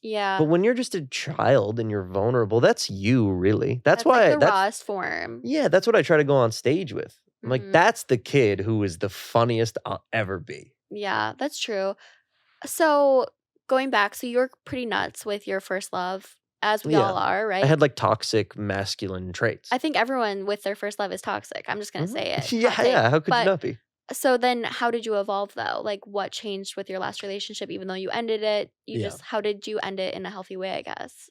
Yeah. But when you're just a child and you're vulnerable, that's you, really. That's That's like why the rawest form. yeah, that's what I try to go on stage with. I'm like, Mhm. that's the kid who is the funniest I'll ever be. Yeah, that's true. So going back, so you were pretty nuts with your first love, as we all Yeah. are, I right? had like toxic masculine traits. I think everyone with their first love is toxic. I'm just gonna Mhm. say it. Yeah, Hot take. yeah. How could you But not be? so then how did you evolve though? Like what changed with your last relationship, even though you ended it? Yeah. How did you end it in a healthy way, I guess?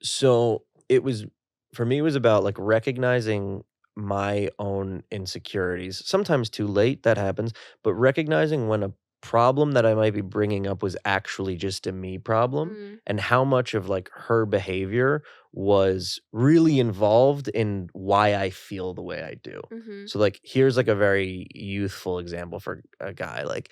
So it was for me. It was about like recognizing my own insecurities. Sometimes too late. That happens. But recognizing when a problem that I might be bringing up was actually just a me problem, Mm, and how much of like her behavior was really involved in why I feel the way I do. mm-hmm. So like here's like a very youthful example for a guy like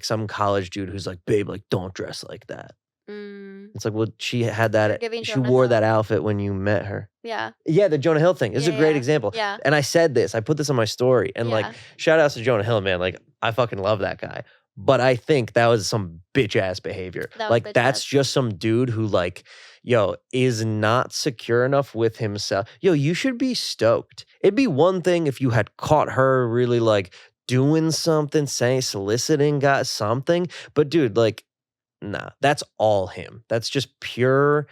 some college dude who's like, babe, like don't dress like that. Mm. It's like, well, she had You're that. giving She Jonah wore that Hill. outfit when you met her. Yeah. Yeah, the Jonah Hill thing. This is Yeah, a great yeah. example. Yeah. And I said this. I put this on my story. And like, Yeah. shout outs to Jonah Hill, man. Like, I fucking love that guy. But I think that was some bitch ass behavior. That was Like, bitch that's ass. just some dude who, like, yo, is not secure enough with himself. Yo, you should be stoked. It'd be one thing if you had caught her really like doing something, saying, soliciting, got something. But dude, like, nah, that's all him. That's just pure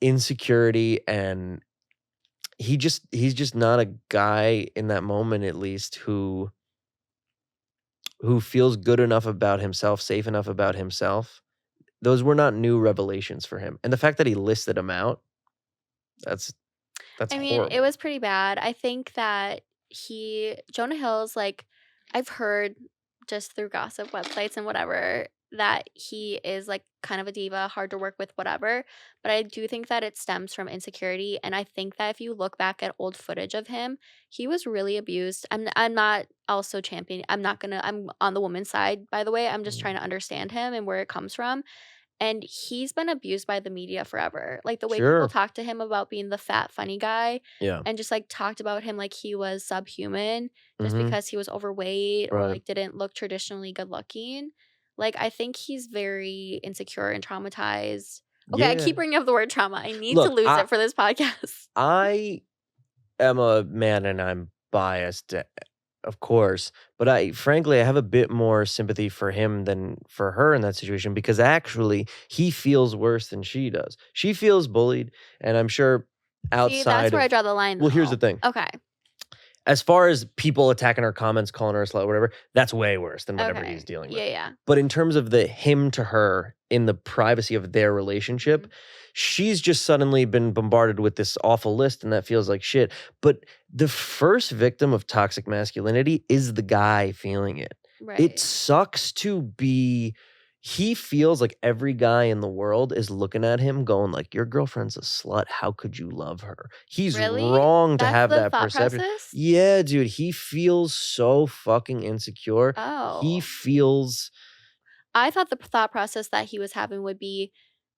insecurity, and he's just not a guy in that moment, at least, who feels good enough about himself, safe enough about himself. Those were not new revelations for him. And the fact that he listed them out, that's I mean, it horrible. was pretty bad. I think that Jonah Hill's like, I've heard just through gossip websites and whatever, that he is like kind of a diva, hard to work with, whatever. But I do think that it stems from insecurity. And I think that if you look back at old footage of him, he was really abused. I'm not also champion. I'm on the woman's side, by the way. I'm just trying to understand him and where it comes from. And he's been abused by the media forever. Like the way people Sure. talk to him about being the fat, funny guy Yeah. and just like talked about him like he was subhuman just Mhm. because he was overweight or Right. like didn't look traditionally good looking. Like I think he's very insecure and traumatized. Okay, I Yeah. keep bringing up the word trauma. I need to Look, lose it for this podcast. I am a man and I'm biased, of course, but I frankly I have a bit more sympathy for him than for her in that situation, because actually he feels worse than she does. She feels bullied, and I'm sure See, outside that's where I of, draw the line. well, here's the though. thing. Okay. As far as people attacking her comments, calling her a slut, whatever, that's way worse than whatever Okay. he's dealing with. Yeah, yeah. But in terms of the him to her in the privacy of their relationship, Mhm. she's just suddenly been bombarded with this awful list, and that feels like shit. But the first victim of toxic masculinity is the guy feeling it. Right. It sucks to be. He feels like every guy in the world is looking at him going like, your girlfriend's a slut. How could you love her? He's Really? wrong to That's have the that thought perception. process? Yeah, dude, he feels so fucking insecure. He Oh. feels I thought the thought process that he was having would be,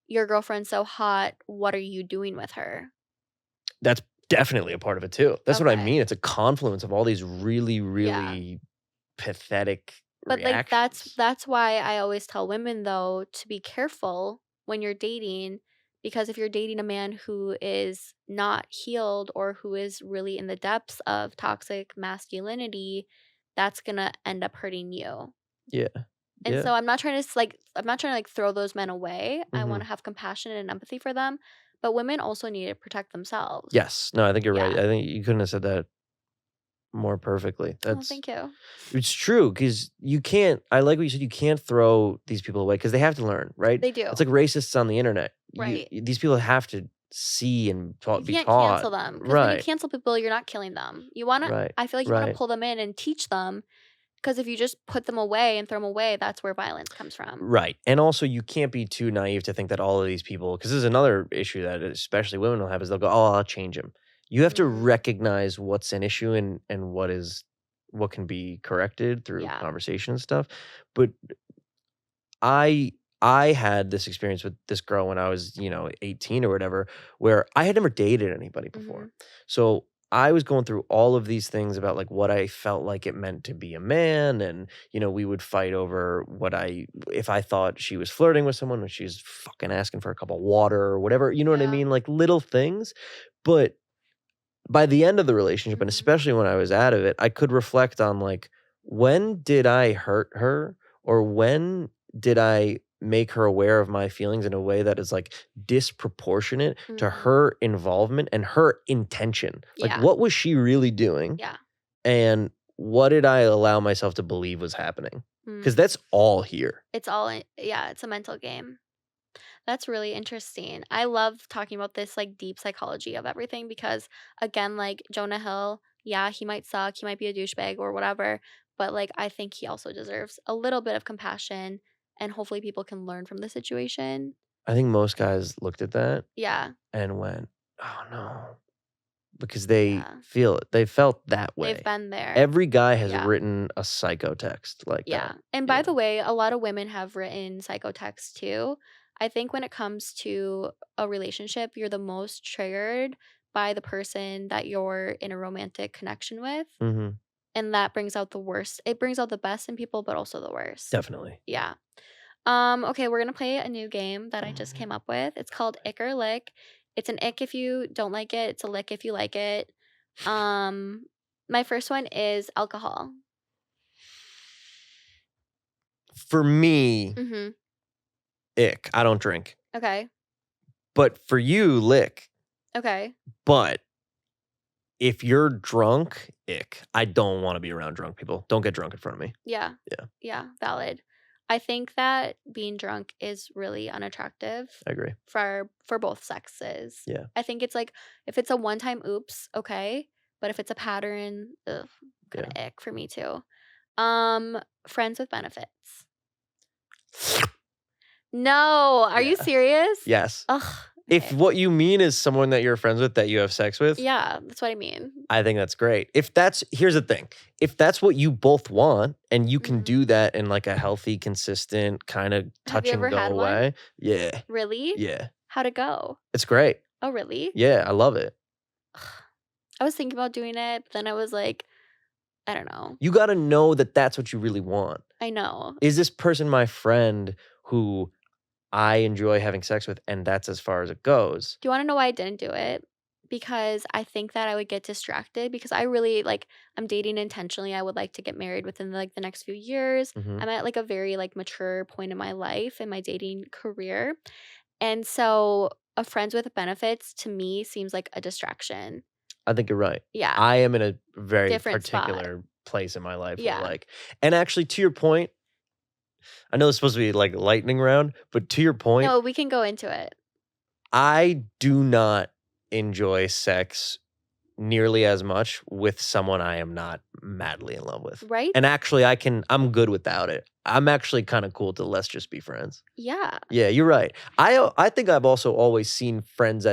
your girlfriend's so hot, what are you doing with her? that's definitely a part of it too. That's what I Okay. mean. It's a confluence of all these really, Yeah. really pathetic But like reactions. that's why I always tell women though to be careful when you're dating, because if you're dating a man who is not healed or who is really in the depths of toxic masculinity, that's going to end up hurting you. Yeah. And Yeah. so I'm not trying to like throw those men away. I want Mhm. to have compassion and empathy for them, but women also need to protect themselves. Yes. No, I think you're right. Yeah. I think you couldn't have said that more perfectly. Oh, That's thank you. It's true, because you can't. I like what you said. You can't throw these people away because they have to learn, right? They do. It's like racists on the internet. Right. These people have to see and You be can't taught. cancel them because when you Right. cancel people, you're not killing them. You want to. Right. I feel like you want to Right. pull them in and teach them, because if you just put them away and throw them away, that's where violence comes from. Right. And also, you can't be too naive to think that all of these people, because there's another issue that especially women will have, is they'll go, oh, I'll change him. You have to Mhm. recognize what's an issue and what is what can be corrected through Yeah. conversation and stuff. But I had this experience with this girl when I was, 18 or whatever, where I had never dated anybody before. Mhm. So I was going through all of these things about like what I felt like it meant to be a man. And, we would fight over if I thought she was flirting with someone, when she's fucking asking for a cup of water or whatever, you know what I Yeah. mean? Like little things. But by the end of the relationship, and Mhm. especially when I was out of it, I could reflect on like, when did I hurt her, or when did I make her aware of my feelings in a way that is like disproportionate to Mhm. her involvement and her intention? Like, Yeah. what was she really doing? Yeah. And what did I allow myself to believe was happening? Because Mm. that's all here. It's all it's a mental game. That's really interesting. I love talking about this like deep psychology of everything because again, like Jonah Hill, yeah, he might suck, he might be a douchebag or whatever, but like I think he also deserves a little bit of compassion and hopefully people can learn from the situation. I think most guys looked at that Yeah. and went, oh no. Because they Yeah. feel it. They felt that way. They've been there. Every guy has Yeah. written a psycho text like Yeah. that. And by Yeah. the way, a lot of women have written psychotexts too. I think when it comes to a relationship, you're the most triggered by the person that you're in a romantic connection with. Mm-hmm. And that brings out the worst. It brings out the best in people, but also the worst. Definitely. Yeah. Okay, we're gonna play a new game that I just came up with. It's called Ick or Lick. It's an ick if you don't like it. It's a lick if you like it. My first one is alcohol. For me, Mm-hmm. ick. I don't drink. Okay. But for you, lick. Okay. But if you're drunk, ick. I don't want to be around drunk people. Don't get drunk in front of me. Yeah. Yeah. Yeah. Valid. I think that being drunk is really unattractive I agree. for both sexes. Yeah. I think it's like if it's a one-time oops, okay, but if it's a pattern, ugh, kind of ick for me too. Friends with benefits. No, are you Yeah. serious? Yes. Ugh. If okay. what you mean is someone that you're friends with that you have sex with, Yeah, that's what I mean. I think that's great. Here's the thing. If that's what you both want and you can Mhm. do that in like a healthy, consistent kind of Have touch you and ever go had one? way. Yeah. Really? Yeah. How'd it go? It's great. Oh, really? Yeah, I love it. I was thinking about doing it, but then I was like, I don't know. You got to know that that's what you really want. I know. Is this person my friend who I enjoy having sex with, and that's as far as it goes? Do you want to know why I didn't do it? Because I think that I would get distracted because I really like I'm dating intentionally. I would like to get married within like the next few years. Mhm. I'm at like a very like mature point in my life in my dating career. And so a friends with benefits to me seems like a distraction. I think you're right. Yeah. I am in a very Different spot. particular place in my life where Yeah. like, and actually to your point, I know it's supposed to be like lightning round, but to your point, No, we can go into it. I do not enjoy sex nearly as much with someone I am not madly in love with. Right? And actually I'm good without it. I'm actually kind of cool to let's just be friends. Yeah. Yeah, you're right. I think I've also always seen friends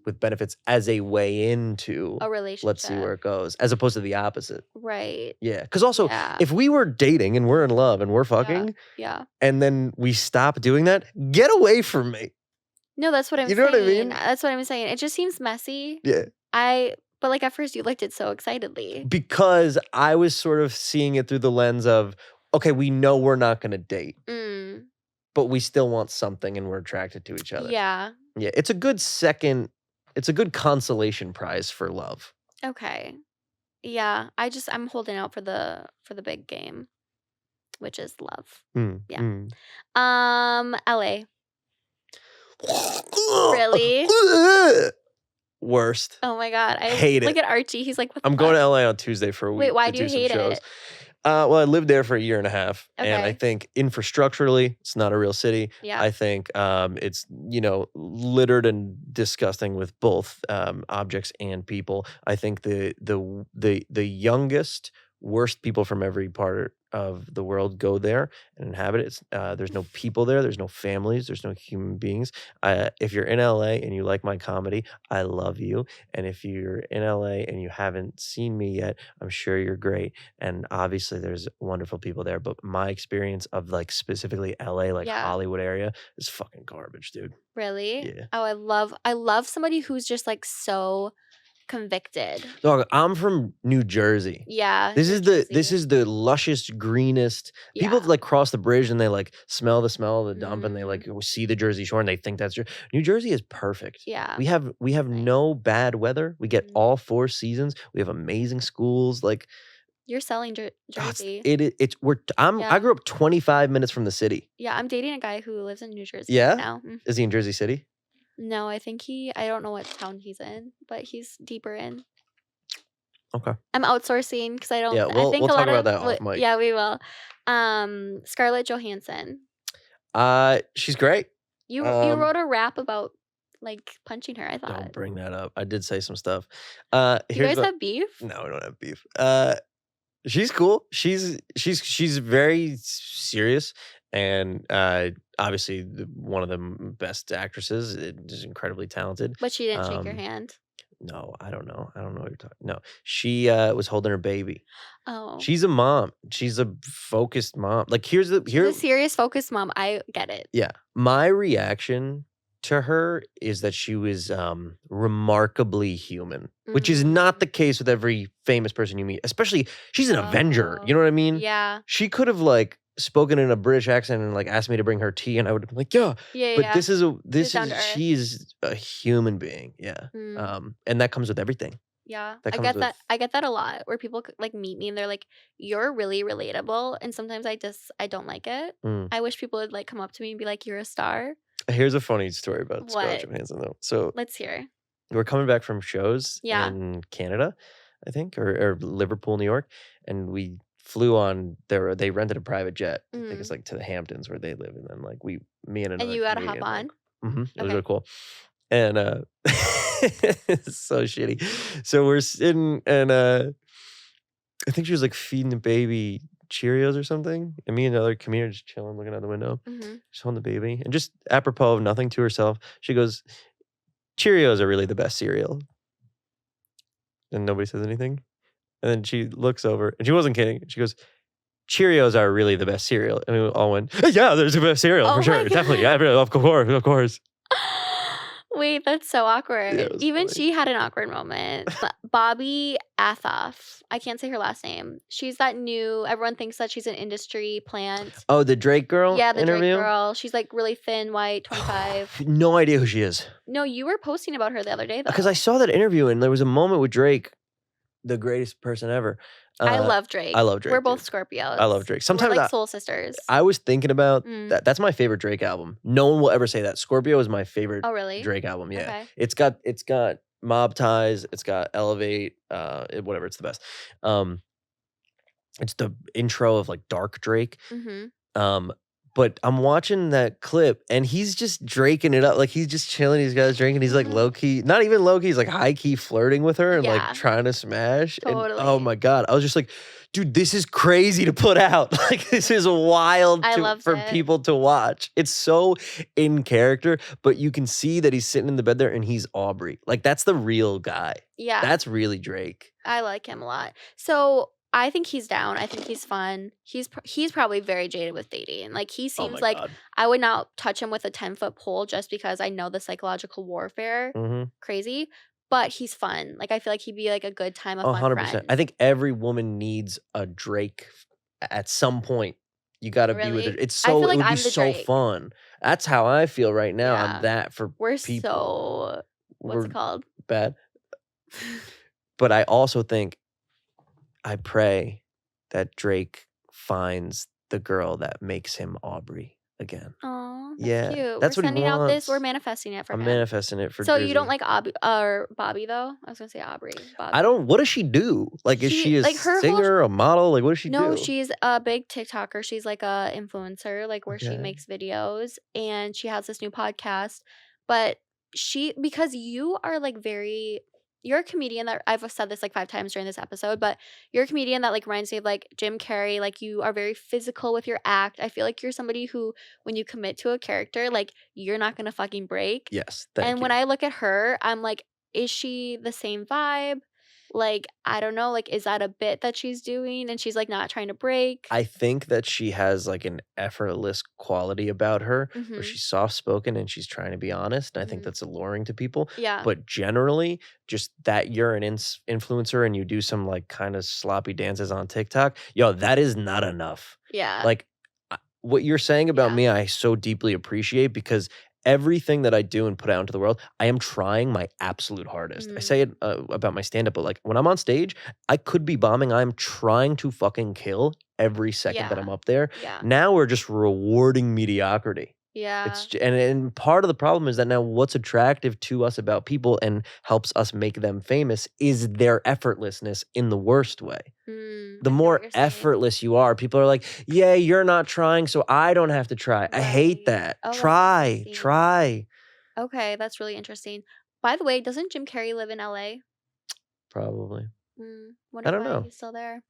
with benefits as a way into A relationship. let's see where it goes, as opposed to the opposite. Right. Yeah, because also Yeah. if we were dating and we're in love and we're fucking, Yeah. and then we stop doing that, get away from me. No, that's what I'm You saying. know what I mean? That's what I'm saying. It just seems messy. Yeah. But like at first you liked it so excitedly. Because I was sort of seeing it through the lens of, okay, we know we're not going to date, Mm. but we still want something and we're attracted to each other. Yeah. Yeah, it's a good consolation prize for love. Okay. Yeah. I'm holding out for the big game, which is love. Yeah. LA. Really? Worst. Oh my god. I Hate look it. at Archie. He's like, what the I'm going fuck? to LA on Tuesday for a week. Wait, why to do you some hate shows. it? Well, I lived there for a year and a half, and I Okay. think infrastructurally, it's not a real city. Yeah. I think it's littered and disgusting with both objects and people. I think the youngest worst people from every part of the world go there and inhabit it. There's no people there. There's no families. There's no human beings. If you're in LA and you like my comedy, I love you. And if you're in LA and you haven't seen me yet, I'm sure you're great. And obviously there's wonderful people there. But my experience of like specifically LA, like Yeah. Hollywood area, is fucking garbage, dude. Really? Yeah. Oh, I love somebody who's just like so convicted. Dog, I'm from New Jersey. Yeah. This New is the Jersey. lushest, greenest. People Yeah. like cross the bridge and they like smell the smell of the dump and they like see the Jersey Shore and they think that's New Jersey is perfect. Yeah. We have Nice. no bad weather. We get all 4 seasons. We have amazing schools. Like You're selling Jersey. I grew up 25 minutes from the city. Yeah, I'm dating a guy who lives in New Jersey Yeah? now. Is he in Jersey City? No, I think I don't know what town he's in, but he's deeper in. Okay. I'm outsourcing because I don't. Yeah, I think we'll a talk lot about of that off mic. Yeah, we will. Scarlett Johansson. She's great. You wrote a rap about like punching her. I thought. Don't bring that up. I did say some stuff. You guys have beef? No, we don't have beef. She's cool. She's very serious and obviously one of the best actresses. Is incredibly talented. But she didn't shake your hand. No, I don't know. I don't know what you're talking. No, she was holding her baby. Oh. She's a mom. She's a focused mom. Like here's a serious, focused mom. I get it. Yeah, my reaction to her is that she was remarkably human, which is not the case with every famous person you meet. Especially, she's an Avenger. You know what I mean? Yeah. She could have like spoken in a British accent and like asked me to bring her tea, and I would have been like, yeah. But she's a human being. Yeah. And that comes with everything. Yeah, I get that. I get that a lot. Where people like meet me and they're like, "You're really relatable," and sometimes I don't like it. I wish people would like come up to me and be like, "You're a star." Here's a funny story about Scarlett Johansson, though. So let's hear. We're coming back from shows in Canada, I think, or Liverpool, New York, and we flew on they rented a private jet. I think it's like to the Hamptons where they live, and then like me and another. And you got to hop on. It was really cool, and it's so shitty. So we're sitting, and I think she was like feeding the baby Cheerios or something, and me and another comedian just chilling, looking out the window, just holding the baby, and just apropos of nothing to herself, she goes, "Cheerios are really the best cereal," and nobody says anything. And then she looks over, and she wasn't kidding. She goes, "Cheerios are really the best cereal." And we all went, "Yeah, there's the best cereal for sure, definitely, yeah, of course." Wait, that's so awkward. Yeah, even funny. she had an awkward moment. Bobby Athoff. I can't say her last name. She's that new. Everyone thinks that she's an industry plant. Oh, the Drake girl. Yeah, the interview? Drake girl. She's like really thin, white, 25. No idea who she is. No, you were posting about her the other day though. Because I saw that interview, and there was a moment with Drake, the greatest person ever. I love Drake. I love Drake. We're both Scorpios. I love Drake. Sometimes we're like soul sisters. I was thinking about that. That's my favorite Drake album. No one will ever say that. Scorpio is my favorite. Oh, really? Drake album. Yeah. Okay. It's got Mob Ties. It's got Elevate. Whatever. It's the best. It's the intro of like Dark Drake. But I'm watching that clip, and he's just draking it up. Like, he's just chilling. He's got his drink, and he's like low-key, not even low-key, he's like high-key flirting with her and like trying to smash. Totally. And oh my God. I was just like, dude, this is crazy to put out. Like, this is wild for people to watch. It's so in character, but you can see that he's sitting in the bed there, and he's Aubrey. Like, that's the real guy. Yeah. That's really Drake. I like him a lot. So I think he's down. I think he's fun. He's probably very jaded with dating. Like, he seems like God. I would not touch him with a 10-foot pole just because I know the psychological warfare. Crazy. But he's fun. Like, I feel like he'd be like a good time, a fun 100%. friend. I think every woman needs a Drake at some point. You got to be with it. It's so, it would be so fun. That's how I feel right now. I'm that for people. What's it called? Bad. But I also think, I pray that Drake finds the girl that makes him Aubrey again. Oh, yeah, cute. That's we're what sending he out wants. this. We're manifesting it for him. I'm manifesting it for. So Drizzy. you don't like Bobby though? I was gonna say Aubrey. Bobby. I don't. What does she do? Like, is she a like her singer, a model? Like, what does she do? No, she's a big TikToker. She's like a influencer, like where she makes videos, and she has this new podcast. But because you are like very. you're a comedian that I've said this like 5 times during this episode, but you're a comedian that like reminds me of like Jim Carrey. Like you are very physical with your act. I feel like you're somebody who, when you commit to a character, like you're not gonna fucking break. Yes, thank And you. when I look at her, I'm like, is she the same vibe? Like, I don't know. Like, is that a bit that she's doing and she's like not trying to break? I think that she has like an effortless quality about her where Mm-hmm. she's soft spoken and she's trying to be honest. And I think Mhm. that's alluring to people. Yeah. But generally, just that you're an influencer and you do some like kind of sloppy dances on TikTok, yo, that is not enough. Yeah. Like what you're saying about Yeah. me, I so deeply appreciate because everything that I do and put out into the world, I am trying my absolute hardest. I say it about my stand up, but like when I'm on stage, I could be bombing. I'm trying to fucking kill every second that Yeah. I'm up there. Yeah. Now we're just rewarding mediocrity. Yeah. It's and part of the problem is that now what's attractive to us about people and helps us make them famous is their effortlessness in the worst way. Mm, The I see more what you're saying. effortless you are, people are like, yeah, you're not trying, so I don't have to try. I hate Right. that. Oh, that's Try, interesting. try. Okay, that's really interesting. By the way, doesn't Jim Carrey live in LA? Probably. Wonder I don't why know. he's still there.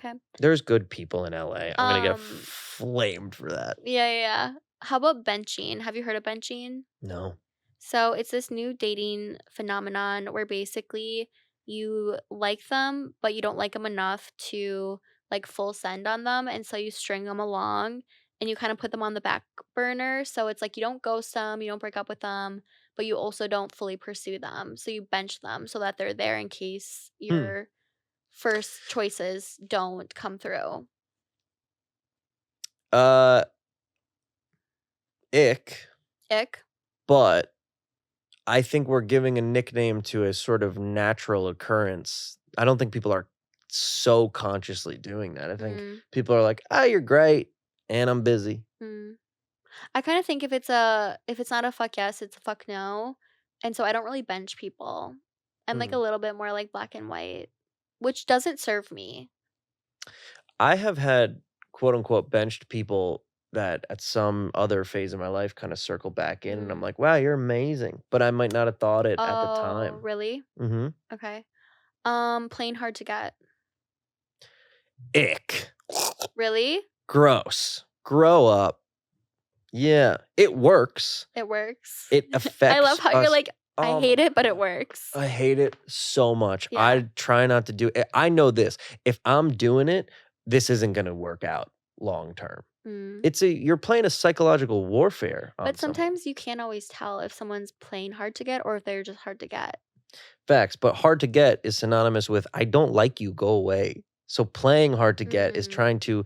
Okay. There's good people in LA. I'm gonna get Um, flamed for that. Yeah. How about benching? Have you heard of benching? No. So it's this new dating phenomenon where basically you like them, but you don't like them enough to like full send on them. And so you string them along and you kind of put them on the back burner. So it's like you don't ghost them, you don't break up with them, but you also don't fully pursue them. So you bench them so that they're there in case your first choices don't come through. Ick, Ick. but I think we're giving a nickname to a sort of natural occurrence. I don't think people are so consciously doing that. I think people are like, "Ah, you're great, and I'm busy." I kind of think if it's not a fuck yes, it's a fuck no. And so I don't really bench people. I'm like a little bit more like black and white, which doesn't serve me. I have had quote unquote benched people that at some other phase of my life kind of circle back in and I'm like, wow, you're amazing. But I might not have thought it at the Oh, time. really? Mm-hmm. Okay. Plain hard to get. Ick. Really? Gross. Grow up. Yeah. It works. It works. It affects I love how you're us. like, I hate it, but it works. I hate it so much. Yeah. I try not to do it. I know this. If I'm doing it, this isn't going to work out long term. You're playing a psychological warfare. But on sometimes you can't always tell if someone's plain hard to get or if they're just hard to get. Facts, but hard to get is synonymous with I don't like you, go away. So playing hard to get is trying to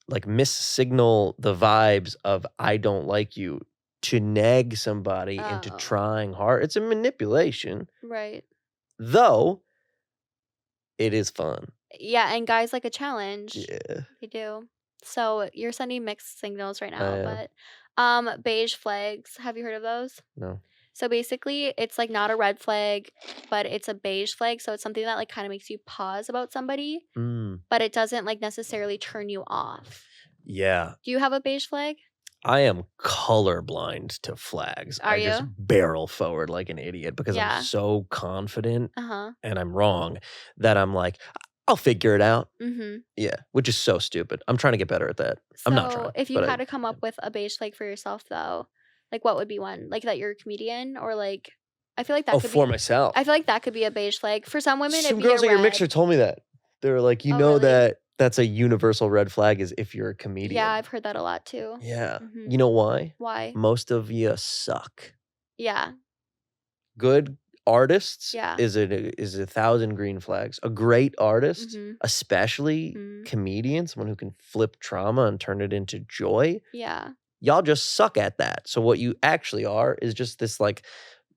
like missignal the vibes of I don't like you to nag somebody into trying hard. It's a manipulation. Right. Though it is fun. Yeah, and guys like a challenge. Yeah. They do. So you're sending mixed signals right now, am. but beige flags, have you heard of those? No. So basically it's like not a red flag, but it's a beige flag. So it's something that like kind of makes you pause about somebody, but it doesn't like necessarily turn you off. Yeah. Do you have a beige flag? I am colorblind to flags. Are I just you? barrel forward like an idiot because Yeah. I'm so confident Uh-huh. and I'm wrong that I'm like, I'll figure it out. Mm-hmm. Yeah, which is so stupid. I'm trying to get better at that. I'm not trying. So if you but had to come up with a beige flag for yourself though, like what would be one? Like that you're a comedian or like I feel like that could for be myself. I feel like that could be a beige flag. For some women Some it'd be girls a at your red. mixer told me that. They were like, you Oh, know really? that's a universal red flag is if you're a comedian. Yeah, I've heard that a lot too. Yeah. Mhm. You know why? Why? Most of you suck. Yeah. Good artists Yeah. is a 1,000 green flags. A great artist, Mhm. especially Mhm. comedian, someone who can flip trauma and turn it into joy. Yeah. Y'all just suck at that. So what you actually are is just this like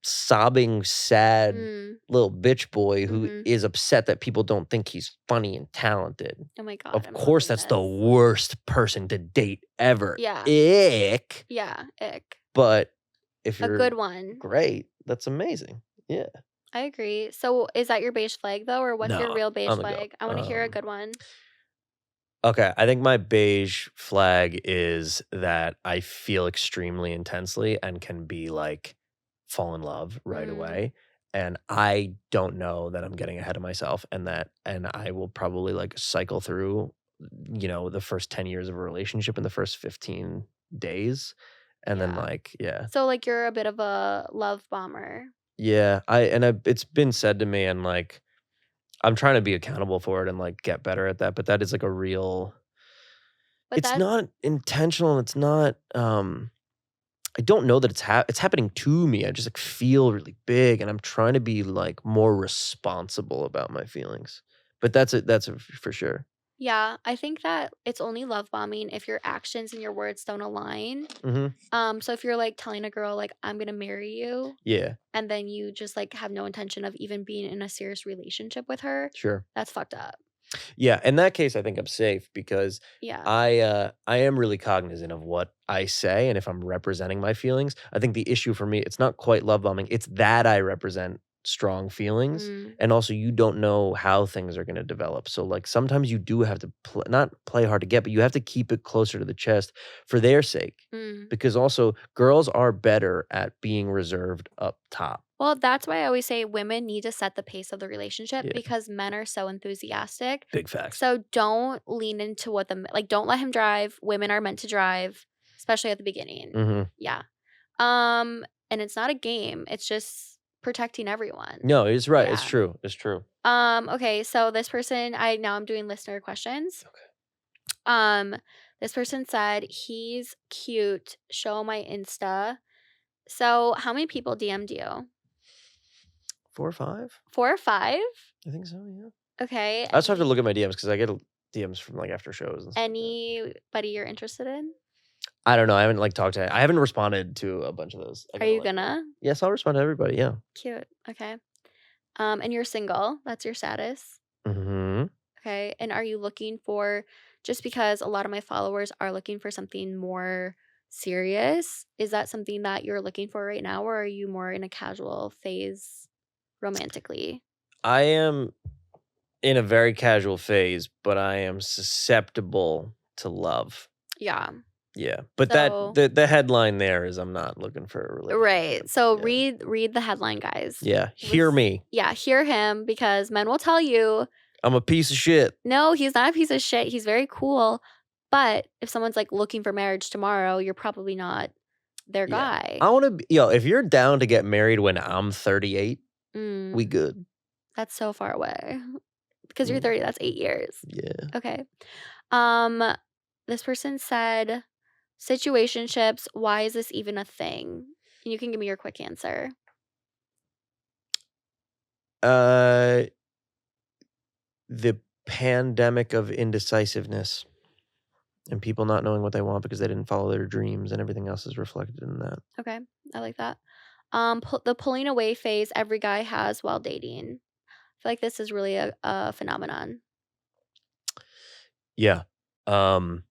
sobbing, sad little bitch boy who is upset that people don't think he's funny and talented. Oh my god. Of I'm course, loving that's the this. worst person to date ever. Yeah. Ick. Yeah, ick. But if A you're good one. great, that's amazing. Yeah. I agree. So is that your beige flag though, or what's your No, real beige I'm a go. flag? I want to hear a good one. Okay, I think my beige flag is that I feel extremely intensely and can be like fall in love right away. and I don't know that I'm getting ahead of myself, and I will probably like cycle through, the first 10 years of a relationship in the first 15 days, and then Yeah. like, yeah. So like you're a bit of a love bomber. Yeah, it's been said to me, and like I'm trying to be accountable for it and like get better at that, but that is like a real But it's that's not intentional, it's not I don't know that it's happening to me. I just like feel really big, and I'm trying to be like more responsible about my feelings. But that's for sure. yeah, I think that it's only love bombing if your actions and your words don't align. Mhm. So if you're like telling a girl like I'm gonna marry you, Yeah, and then you just like have no intention of even being in a serious relationship with her, sure. that's fucked up. Yeah, in that case, I think I'm safe because Yeah. I am really cognizant of what I say, and if I'm representing my feelings. I think the issue for me, it's not quite love bombing. It's that I represent strong feelings, Mm, and also you don't know how things are going to develop. So like sometimes you do have to not play hard to get, but you have to keep it closer to the chest for their sake, mm. because also girls are better at being reserved up top. Well, that's why I always say women need to set the pace of the relationship Yeah, because men are so enthusiastic. big facts. So don't lean into what like don't let him drive. Women are meant to drive, especially at the beginning. Hmm. Yeah. And it's not a game. It's just protecting everyone. No, it's right. It's Yeah. true. It's true. Okay, so this person, I'm doing listener questions. Um, this person said he's cute. Show my Insta. So how many people DM'd you? 4 or 5. 4 or 5? I think so, yeah. Okay. I also have to look at my DMs because I get DMs from like after shows and stuff like that. Anybody you're interested in? I don't know. I haven't like talked to. I haven't responded to a bunch of those. I Are gotta, you like, gonna? Yes, I'll respond to everybody. Yeah. Cute. Okay. And you're single. That's your status. Hmm. Okay. And are you looking for, just because a lot of my followers are looking for something more serious, is that something that you're looking for right now, or are you more in a casual phase romantically? I am in a very casual phase, but I am susceptible to love. Yeah. Yeah, but So, the headline there is I'm not looking for a relationship. right. So Yeah. read the headline, guys. Yeah, hear me. Yeah, hear him, because men will tell you, I'm a piece of shit. no, he's not a piece of shit. He's very cool. But if someone's like looking for marriage tomorrow, you're probably not their Yeah. guy. I want to be, if you're down to get married when I'm 38, we Mm, good. that's so far away. Because you're Mm, 30, that's 8 years. yeah. Okay. Um, this person said, situationships, why is this even a thing? And you can give me your quick answer. The pandemic of indecisiveness and people not knowing what they want because they didn't follow their dreams, and everything else is reflected in that. Okay, I like that. The pulling away phase every guy has while dating. I feel like this is really a phenomenon. Yeah. Um,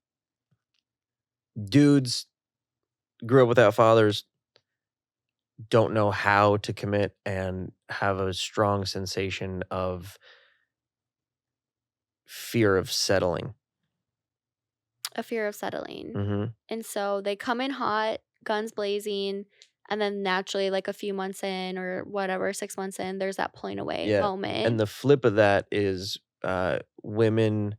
dudes grew up without fathers, don't know how to commit, and have a strong sensation of fear of settling. A fear of settling. Hmm. And so they come in hot, guns blazing, and then naturally, like a few months in or whatever, 6 months in, there's that pulling away Yeah. moment. And the flip of that is women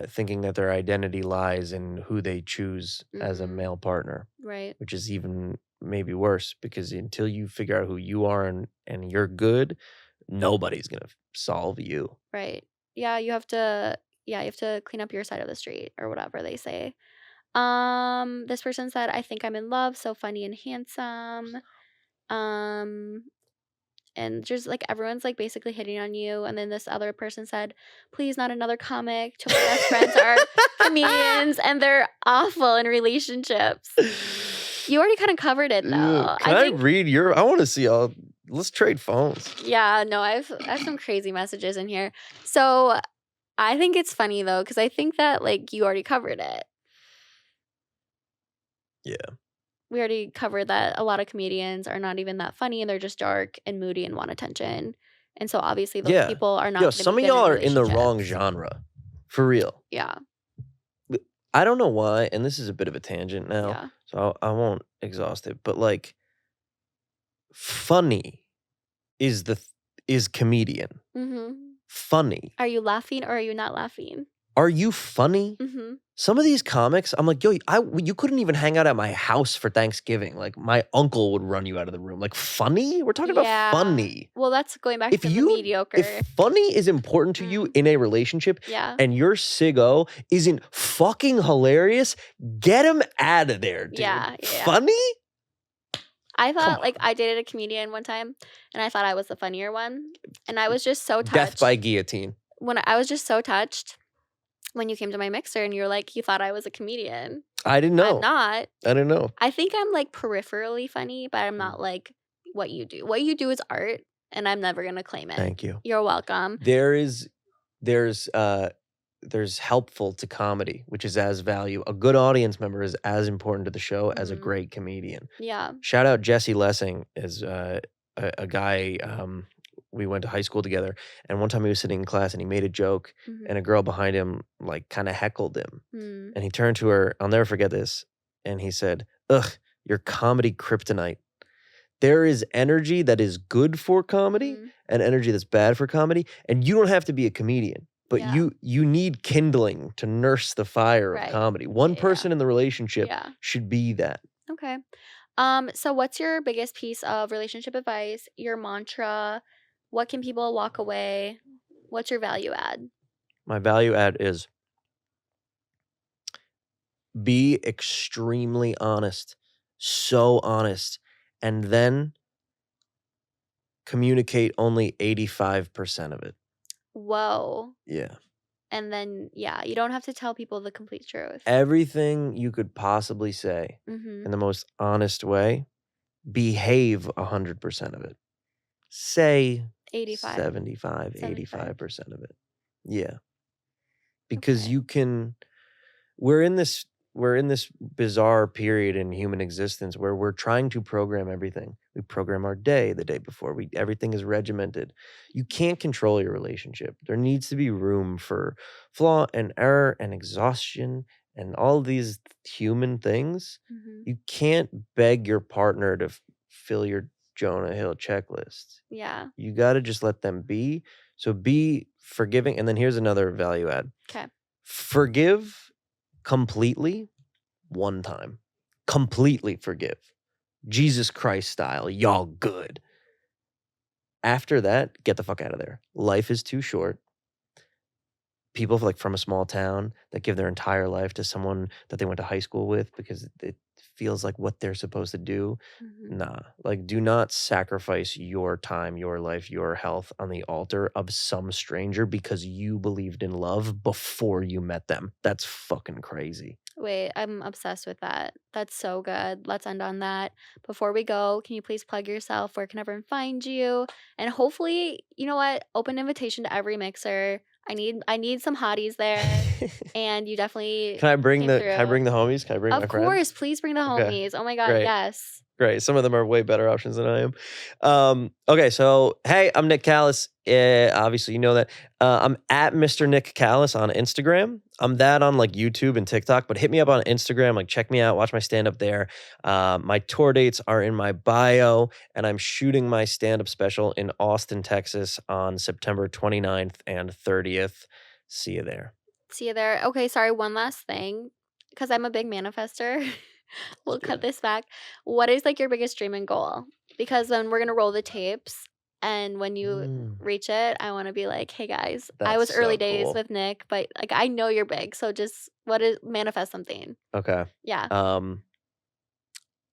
thinking that their identity lies in who they choose as a Mhm. male partner, Right. which is even maybe worse, because until you figure out who you are and you're good, nobody's going to solve you. Right. Yeah, you have to clean up your side of the street or whatever they say. This person said, I think I'm in love, so funny and handsome. Um, and just like everyone's like basically hitting on you. And then this other person said, please, not another comic. Two of my best friends are comedians and they're awful in relationships. You already kind of covered it though. Can I read your? I want to see all. Let's trade phones. Yeah, no, I have some crazy messages in here. So I think it's funny though, because I think that like you already covered it. Yeah. We already covered that a lot of comedians are not even that funny and they're just dark and moody and want attention. And so obviously those people are not Yo, gonna some be of good y'all are in the wrong relationships. genre. For real. Yeah. I don't know why, and this is a bit of a tangent now, Yeah. so I won't exhaust it, but like funny is comedian. Mm-hmm. Funny. Are you laughing or are you not laughing? Are you funny? Mm-hmm. Some of these comics, I'm like, yo, you couldn't even hang out at my house for Thanksgiving. Like, my uncle would run you out of the room. Like, funny? We're talking about funny. Well, that's going back to the mediocre. If funny is important to you in a relationship Yeah. and your siggo isn't fucking hilarious, get him out of there, dude. Yeah. Funny? I thought, like, I dated a comedian one time, and I thought I was the funnier one. And I was just so touched. Death by guillotine. I was just so touched when you came to my mixer and you were like, you thought I was a comedian. I didn't know. I'm not. I didn't know. I think I'm, like, peripherally funny, but I'm not, like, what you do. What you do is art, and I'm never going to claim it. Thank you. You're welcome. There's helpful to comedy, which is as value. A good audience member is as important to the show as a great comedian. Yeah. Shout out Jesse Lessing is a guy. We went to high school together, and one time he was sitting in class and he made a joke, and a girl behind him like kind of heckled him, and he turned to her. I'll never forget this, and he said, "Ugh, you're comedy kryptonite." There is energy that is good for comedy and energy that's bad for comedy, and you don't have to be a comedian. But you need kindling to nurse the fire of comedy. One person in the relationship should be that. Okay. So what's your biggest piece of relationship advice? Your mantra? What can people walk away? What's your value add? My value add is be extremely honest. So honest. And then communicate only 85% of it. Whoa. Yeah. And then, you don't have to tell people the complete truth. Everything you could possibly say in the most honest way, behave 100% of it. Say 75, 85% of it. Yeah. Because we're in this bizarre period in human existence where we're trying to program everything. We program our day the day before. Everything is regimented. You can't control your relationship. There needs to be room for flaw and error and exhaustion and all these human things. You can't beg your partner to fill your Jonah Hill checklist. Yeah. You got to just let them be. So be forgiving. And then here's another value add. Okay. Forgive completely one time. Completely forgive. Jesus Christ style. Y'all good. After that, get the fuck out of there. Life is too short. People like from a small town that give their entire life to someone that they went to high school with because it feels like what they're supposed to do. Nah, like do not sacrifice your time, your life, your health on the altar of some stranger because you believed in love before you met them. That's fucking crazy. Wait, I'm obsessed with that. That's so good. Let's end on that. Before we go, can you please plug yourself? Where can everyone find you? And hopefully, you know what? Open invitation to every mixer. I need some hotties there. And you definitely Can I bring the homies? Can I bring my Of friends? course, please bring the homies. Oh my God, Great. yes. Great. Some of them are way better options than I am. Okay, so hey, I'm Nick Callas. Obviously, you know that. I'm at Mr. Nick Callas on Instagram. I'm that on like YouTube and TikTok, but hit me up on Instagram. Like, check me out. Watch my stand-up there. My tour dates are in my bio, and I'm shooting my stand-up special in Austin, Texas on September 29th and 30th. See you there. See you there. Okay, sorry, one last thing. Because I'm a big manifester. We'll cut this back. What is like your biggest dream and goal? Because then we're gonna roll the tapes, and when you reach it, I want to be like, "Hey guys, I was early days with Nick, but like I know you're big, so just manifest something." Okay. Yeah.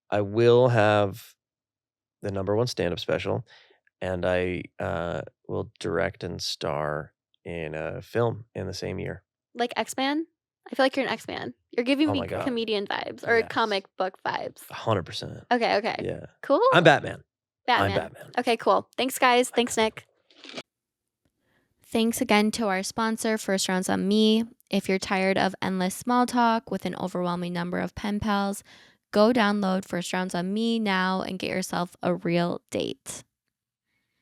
I will have the #1 stand-up special, and I will direct and star in a film in the same year. Like X-Man? I feel like you're an X-Man. You're giving me God. comedian vibes or comic book vibes. 100%. Okay. Yeah. Cool. I'm Batman. I'm Batman. Okay, cool. Thanks, guys. Thanks, Nick. Thanks again to our sponsor, First Rounds on Me. If you're tired of endless small talk with an overwhelming number of pen pals, go download First Rounds on Me now and get yourself a real date.